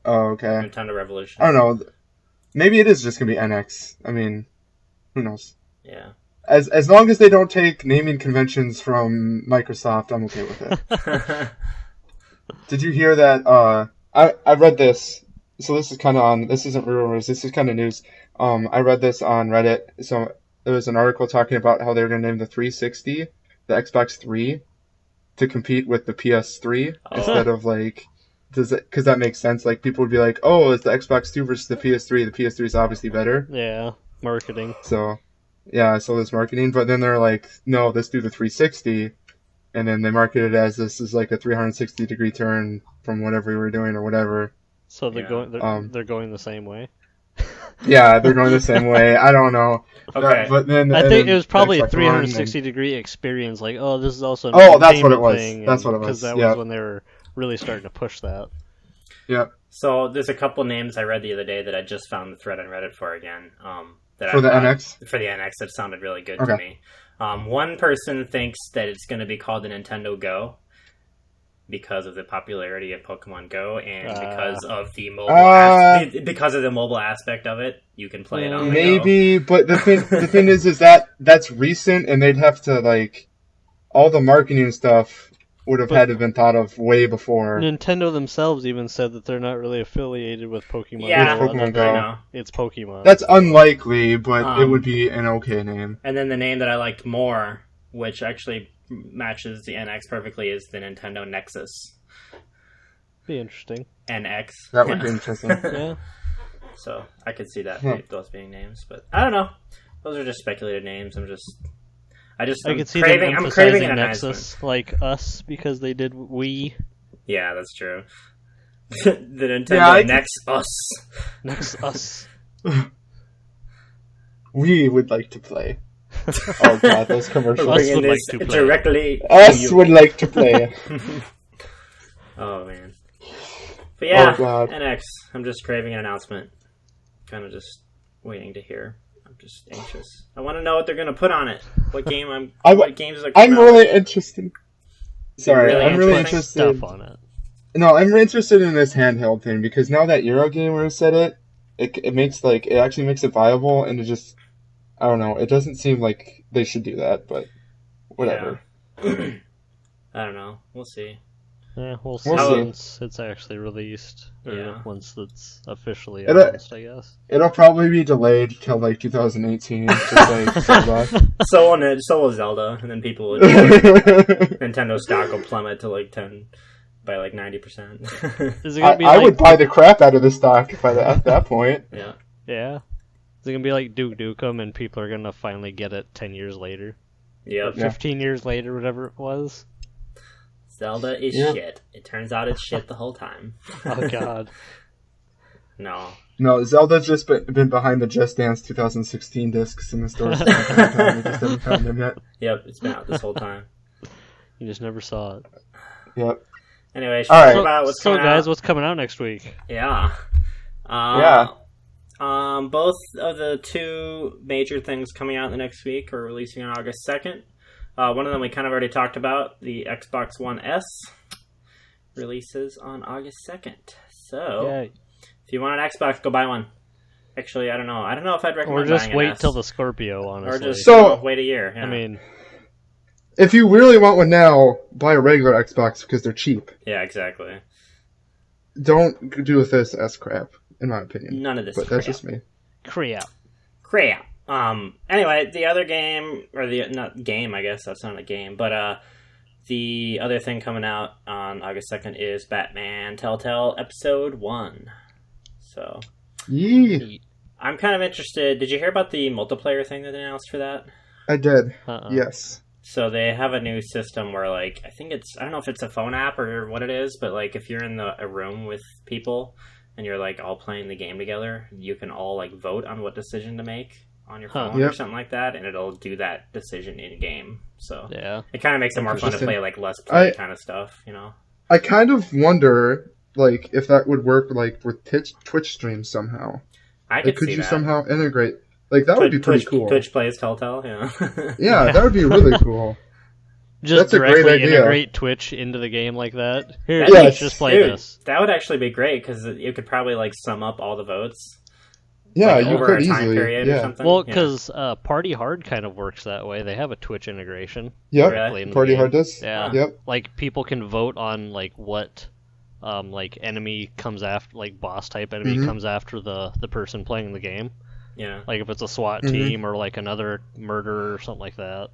Oh, okay. Nintendo Revolution. I don't know. Maybe it is just gonna be NX. I mean, who knows? Yeah. As long as they don't take naming conventions from Microsoft, I'm okay with it. Did you hear that? I read this. So this is kind of on. This isn't rumors. This is kind of news. I read this on Reddit. So there was an article talking about how they were going to name the 360 the Xbox 3 to compete with the PS3 instead of like. Because that makes sense. Like people would be like, "Oh, it's the Xbox 2 versus the PS3. The PS3 is obviously better." Yeah, marketing. So, yeah, so there's marketing, but then they're like, no, let's do the 360, and then they market it as this is like a 360-degree turn from whatever we were doing or whatever. So they're Yeah. going. They're going the same way. Yeah, they're going the same way. I don't know. Okay. But then I and think then it was probably a Xbox One and- 360-degree experience. Like, oh, this is also. An Oh, that's what it entertainment was. thing, That's what it was. Because that Yeah. was when they were really starting to push that. Yeah, So there's a couple names I read the other day that I just found the thread on Reddit for again. That for I the thought- NX. For the NX, that sounded really good to Okay. me. One person thinks that it's going to be called the Nintendo Go because of the popularity of Pokemon Go and because of the mobile because of the mobile aspect of it. You can play it on the go. Maybe, but the thing is that that's recent, and they'd have to like all the marketing stuff would have had to have been thought of way before. Nintendo themselves even said that they're not really affiliated with Pokemon. Yeah, Go, Pokemon other Go. than I know. It's Pokemon. That's unlikely, but it Um, would be an okay name. And then the name that I liked more, which actually matches the NX perfectly, is the Nintendo Nexus. Be interesting. NX. That would be interesting. Yeah. So I could see that Hmm. those being names, but I don't know. Those are just speculated names. I'm I I'm could see craving, them I'm craving emphasizing an Nexus like us because they did Wii. Yeah, that's true. The Nintendo Yeah, I Nexus. Next us. We would like to play. Oh god, those commercials. Us Bringing would like this to play. directly. to Us you. would like to play. Oh man. But yeah, Oh, God. NX. I'm just craving an announcement. Kind of just waiting to hear. I'm just anxious. I want to know what they're gonna put on it. What game what games are I'm coming out? really interested. Sorry, really I'm really interesting interested. Stuff on it. No, I'm really interested in this handheld thing because now that Eurogamer said it makes like it actually makes it viable, and it just I don't know. It doesn't seem like they should do that, but whatever. I don't know. We'll see. Yeah, we'll see We'll see. once it's actually released. Or Yeah. once it's officially It'll- announced, I guess. It'll probably be delayed till like 2018, just like Zelda. So will Zelda, and then people would Nintendo stock will plummet to like 10 by like 90%. Is it gonna be I like would buy the crap out of the stock if at that point. Yeah. yeah? Is it gonna be like Duke Nukem and people are gonna finally get it 10 years later? Yep. 15 years later, whatever it was. Zelda is Yeah. shit. It turns out it's shit the whole time. Oh god. No. No, Zelda's just been behind the Just Dance 2016 discs in the stores. We just haven't found them yet. Yep, it's been out this whole time. You just never saw it. Yep. Anyway, should All we right. talk about what's So coming guys, out? what's coming out next week? Yeah. Yeah. Both of the two major things coming out the next week are releasing on August 2nd. One of them we kind of already talked about, the Xbox One S, releases on August 2nd. So, Yeah. if you want an Xbox, go buy one. Actually, I don't know. I don't know if I'd recommend Or just buying an wait S. till the Scorpio, honestly. Or just So- wait a year. Yeah. I mean, If you really want one now, buy a regular Xbox because they're cheap. yeah, exactly. Don't do with this S crap, in my opinion. None of this But crap. that's just me. crap. Crap. Anyway, the other game, or the, not game, I guess, that's not a game, but, the other thing coming out on August 2nd is Batman Telltale Episode 1. So, Yee. I'm kind of interested. Did you hear about the multiplayer thing that they announced for that? I did. Uh-uh. Yes. So they have a new system where, like, I think it's, I don't know if it's a phone app or what it is, but, like, if you're in a room with people and you're, like, all playing the game together, you can all, like, vote on what decision to make on your Huh. phone or Yep. something like that, and it'll do that decision in-game. So Yeah. it kind of makes it more fun to Interesting. play, like, less play I- kind of stuff, you know? I kind of wonder, like, if that would work, like, with Twitch streams somehow. I Like, could could see you that. somehow integrate? Like, that would be pretty Twitch, cool. Twitch plays Telltale, yeah. Yeah, that would be really cool. Just That's a great directly idea. integrate Twitch into the game like that. Here, Yes. Twitch, just play Dude, this. that would actually be great, because you could probably, like, sum up all the votes. Yeah, like, you over could a time easily. period or Yeah. something. Well, Yeah. because Party Hard kind of works that way. They have a Twitch integration. Yep. Really? in the Party game. Hard does. Yeah. Yep. Like, people can vote on, like, what, like, enemy comes after, like, boss type enemy Mhm. comes after the person playing the game. Yeah. Like, if it's a SWAT Mhm. team or, like, another murderer or something like that.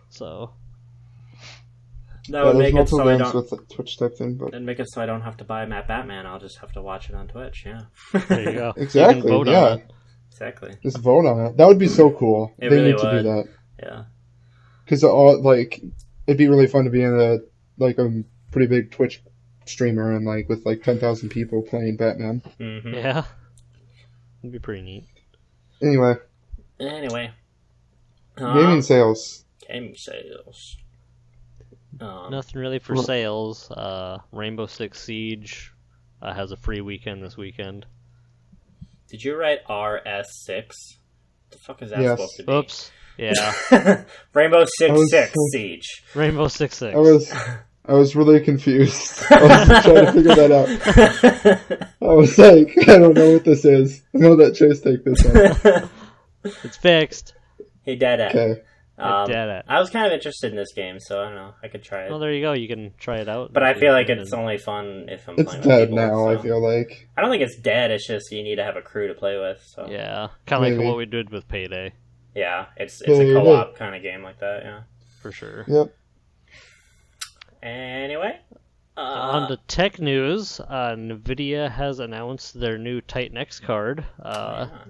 So, That Yeah, would there's make it so multiple I games don't... with the Twitch type thing, but And make it so I don't have to buy Matt Batman. I'll just have to watch it on Twitch. Yeah, there you go. exactly. You can vote Yeah. on it. exactly. Just vote on it. That would be so cool. It they really need to do would. that Yeah, because all like it'd be really fun to be in a pretty big Twitch streamer and like with like 10,000 people playing Batman. hmm Yeah. It'd be pretty neat. Anyway, Anyway, gaming sales. gaming sales. Nothing really for Well- sales. Rainbow Six Siege has a free weekend this weekend. Did you write RS6? The fuck is that Yes. supposed to be? Oops. Yeah. Rainbow Six I was- Six Siege. Rainbow Six Six. I was really confused. I was trying to figure that out. I was like, I don't know what this is. I know that Chase take this one. It's fixed. He dead at. Okay. Dead at. I was kind of interested in this game, so I don't know. I could try it. Well, there you go. You can try it out. But I feel like And- it's only fun if I'm It's playing dead with people. now, I so. feel like. I don't think it's dead. It's just you need to have a crew to play with. So Yeah, kind of like Maybe. what we did with Payday, yeah, it's a Maybe. co-op kind of game like that. Yeah. for sure. Yep. Anyway, On to tech news, NVIDIA has announced their new Titan X card.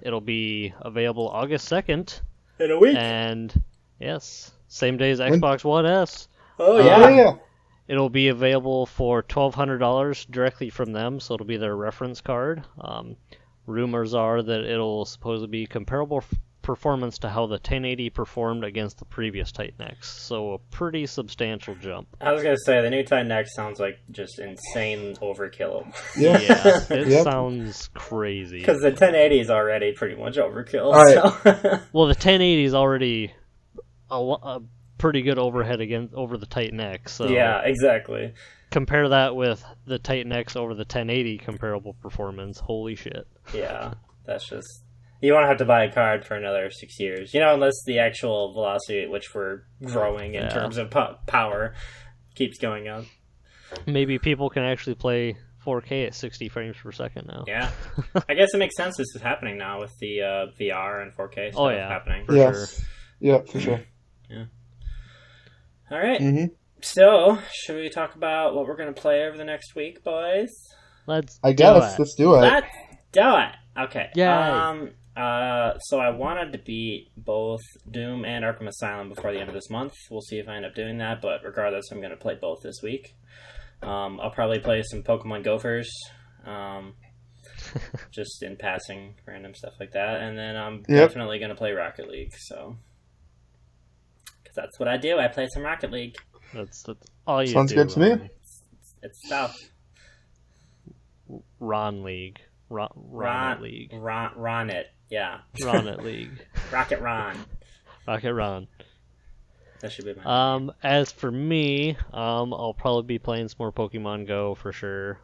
It'll be available August 2nd, in a week. and yes, same day as When- Xbox One S. Oh Oh, yeah. yeah. It'll be available for $1,200 directly from them, so it'll be their reference card. Rumors are that it'll supposedly be comparable performance to how the 1080 performed against the previous Titan X, so a pretty substantial jump. I was gonna say the new Titan X sounds like just insane overkill. Yeah. Yeah, it Yep. sounds crazy. Because the 1080 is already pretty much overkill. All So. Well, the 1080 is already a pretty good overhead over the Titan X. So yeah, exactly. compare that with the Titan X over the 1080 comparable performance. Holy shit! Yeah, that's just you won't have to buy a card for another 6 years. Unless the actual velocity at which we're growing in Yeah. terms of power keeps going up. Maybe people can actually play 4K at 60 frames per second now. Yeah, I guess it makes sense. This is happening now with the VR and 4K stuff Oh, yeah. happening. For Yes. sure. Yep, for sure. All right. hmm So, should we talk about what we're going to play over the next week, boys? Let's I do guess. it. Let's do it. Let's do it. Okay. Yay. So I wanted to beat both Doom and Arkham Asylum before the end of this month. We'll see if I end up doing that, but regardless, I'm going to play both this week. I'll probably play some Pokemon Gophers, just in passing, random stuff like that, and then I'm definitely going to play Rocket League, so... Because that's what I do, I play some Rocket League. That's all you do. Sounds good to me. It's stuff. Ron League. Ron League. Ron it, yeah. Ron it League. Rocket Ron. Rocket Ron. That should be my name. As for me, I'll probably be playing some more Pokemon Go for sure.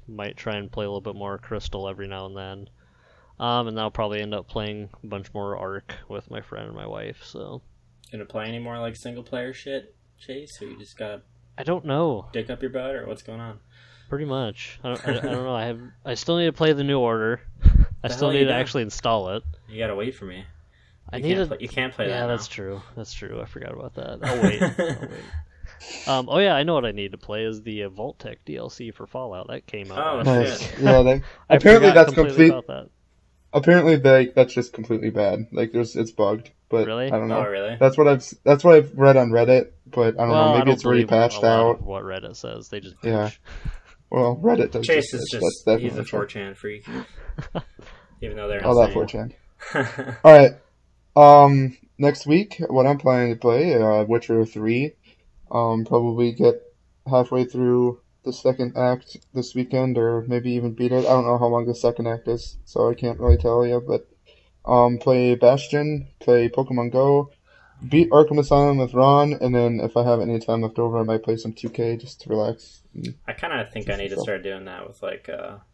Might try and play a little bit more Crystal every now and then. And then I'll probably end up playing a bunch more Ark with my friend and my wife, so... Gonna play any more, like, single-player shit, Chase? Or you just gotta... I don't know. Dick up your butt, or what's going on? Pretty much. I don't know. I still need to play the New Order. I still need to actually install it. You gotta wait for me. You can't play that. Yeah, now. That's true. That's true. I forgot about that. I'll wait. Oh yeah, I know what I need to play is the Vault-Tec DLC for Fallout. That came out. Oh Nice. shit. Yeah, apparently that's completely about that. Apparently, that's just completely bad. Like, it's bugged, but Really? I don't know. Oh really? That's what I've read on Reddit, but I don't know. Maybe it's already patched out. What Reddit says, they just Yeah. bitch. Well, Reddit does. Chase is that's he's a true. 4chan freak. Even though they're Oh, that insane. 4chan. All right. Next week, what I'm planning to play, Witcher 3. Probably get halfway through the second act this weekend, or maybe even beat it. I don't know how long the second act is, so I can't really tell you. But play Bastion, play Pokemon Go, beat Arkham Asylum with Ron, and then if I have any time left over, I might play some 2K just to relax. I kind of think I need to start doing that with like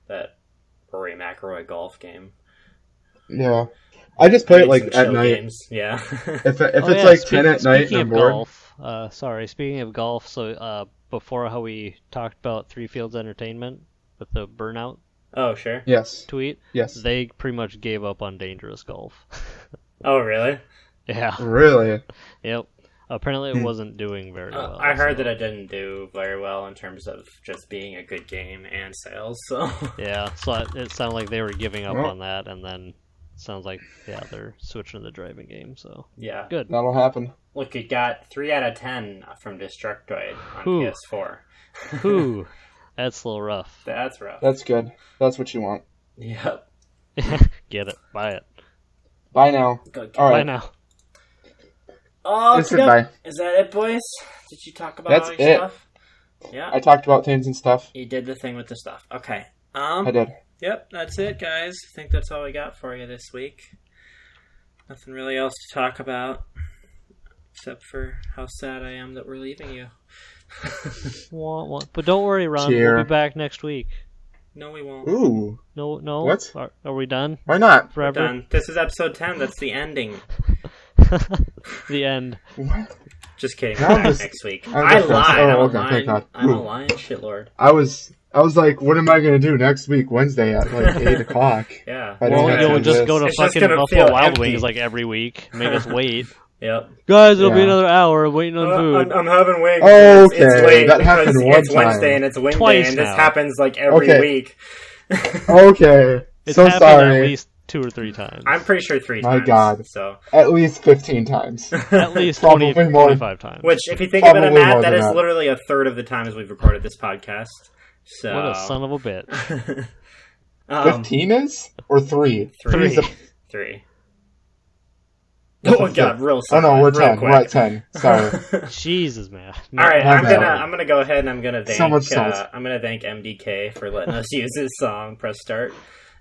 that Rory McIlroy golf game. Yeah, I just play it like Some at chill night. games. Yeah. If it's like 10 at night Speaking and of I'm bored. golf, speaking of golf, so before how we talked about Three Fields Entertainment with the burnout Oh sure. Yes. tweet, Yes. they pretty much gave up on dangerous golf. Oh really? Yeah. Really? Yep. Apparently it wasn't doing very well. I heard so- that it didn't do very well in terms of just being a good game and sales. So Yeah, so it sounded like they were giving up Well- on that, and then sounds like, they're switching to the driving game, so yeah. good. That'll happen. Look, it got 3 out of 10 from Destructoid on Whew. PS4. Whew, that's a little rough. That's rough. That's good. That's what you want. Yep. Get it, buy it. Bye now. Good. All Bye right. now. Oh, It's good. goodbye. Is that it, boys? Did you talk about That's all your it. stuff? Yeah. I talked about things and stuff. You did the thing with the stuff. Okay. I did. Yep, that's it, guys. I think that's all we got for you this week. Nothing really else to talk about, except for how sad I am that we're leaving you. Wah, wah. But don't worry, Ron. Cheer. We'll be back next week. No, we won't. Ooh. No. What? Are we done Why not? forever? Done. This is episode 10. That's the ending. The end. What? Just kidding. Now We're I'm back just- next week. I'm I just- lied. oh, I'm a okay, thank lying. God. I'm a Ooh. lying shitlord. I was like, what am I gonna do next week, Wednesday at like 8 o'clock? Yeah. I didn't Well, have you'll to just do go to It's just fucking gonna Buffalo feel Wild empty. Wings like every week. Make us wait. Yep. Guys, it'll be Yeah. another hour waiting on food. I'm having wings. Oh, It's okay. late That because happened one it's Wednesday time. and it's Wednesday, Twice and this now. happens like every Okay. week. Okay. It's So happened at sorry. least 2 or 3 times. I'm pretty sure 3 My times. God. So, At least 15 times. At least Probably 20, more. 25 times. which, if you think of it, Probably Matt, more that than is that. literally a third of the times we've recorded this podcast. So, What a son of a bitch. 15 is? Or 3? 3. Three's a- 3. Oh my God, real Oh simple. no, we're real 10. quick. We're at 10. Sorry. Jesus, man. All right, My I'm bad. gonna go ahead and I'm gonna thank So much salt. I'm gonna thank MDK for letting us use his song "Press Start"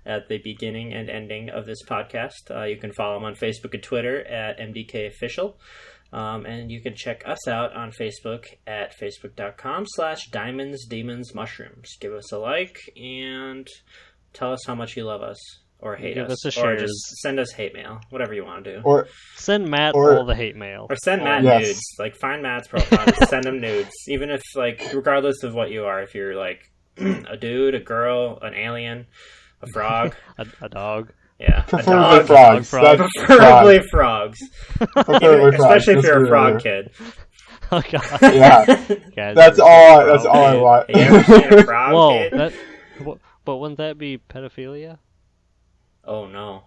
at the beginning and ending of this podcast. You can follow him on Facebook and Twitter at MDK Official, and you can check us out on Facebook at facebook.com/Diamonds Demons Mushrooms. Give us a like and tell us how much you love us or hate Give us, us a or shares. just send us hate mail, whatever you want to do. Or Send Matt Or- all the hate mail. Or send Matt Yes. nudes. Like, find Matt's profile and send him nudes. Even if, like, regardless of what you are, if you're, like, a dude, a girl, an alien, a frog. A dog. Yeah, a preferably dog. frogs. Frog. That's Preferably God. frogs. Preferably frogs. Especially if That's you're a really frog weird. kid. Oh, God. Yeah. Guys, That's you're- all. That's all I Have want. you ever seen a frog Whoa, kid? but wouldn't that be pedophilia? Oh, no.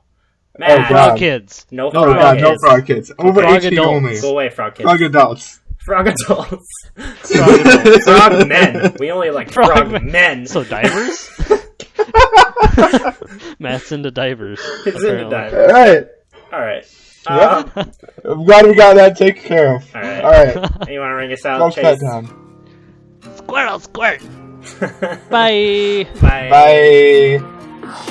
Matt, God. Frog kids. no Oh frog god, kids. no frog kids. Over Frog 18 adults. only. Go away, frog kids. Frog adults. Frog adults. Frog adults. Frog men. We only like Frog frog, men. men. So divers? Matt's into divers. It's into apparently. divers. Alright. Alright. Yeah. I'm glad we got that taken care of. Alright. Alright. You want to ring us out, Smoke that Chase? down. Squirrel, squirt. Bye. Bye. Bye.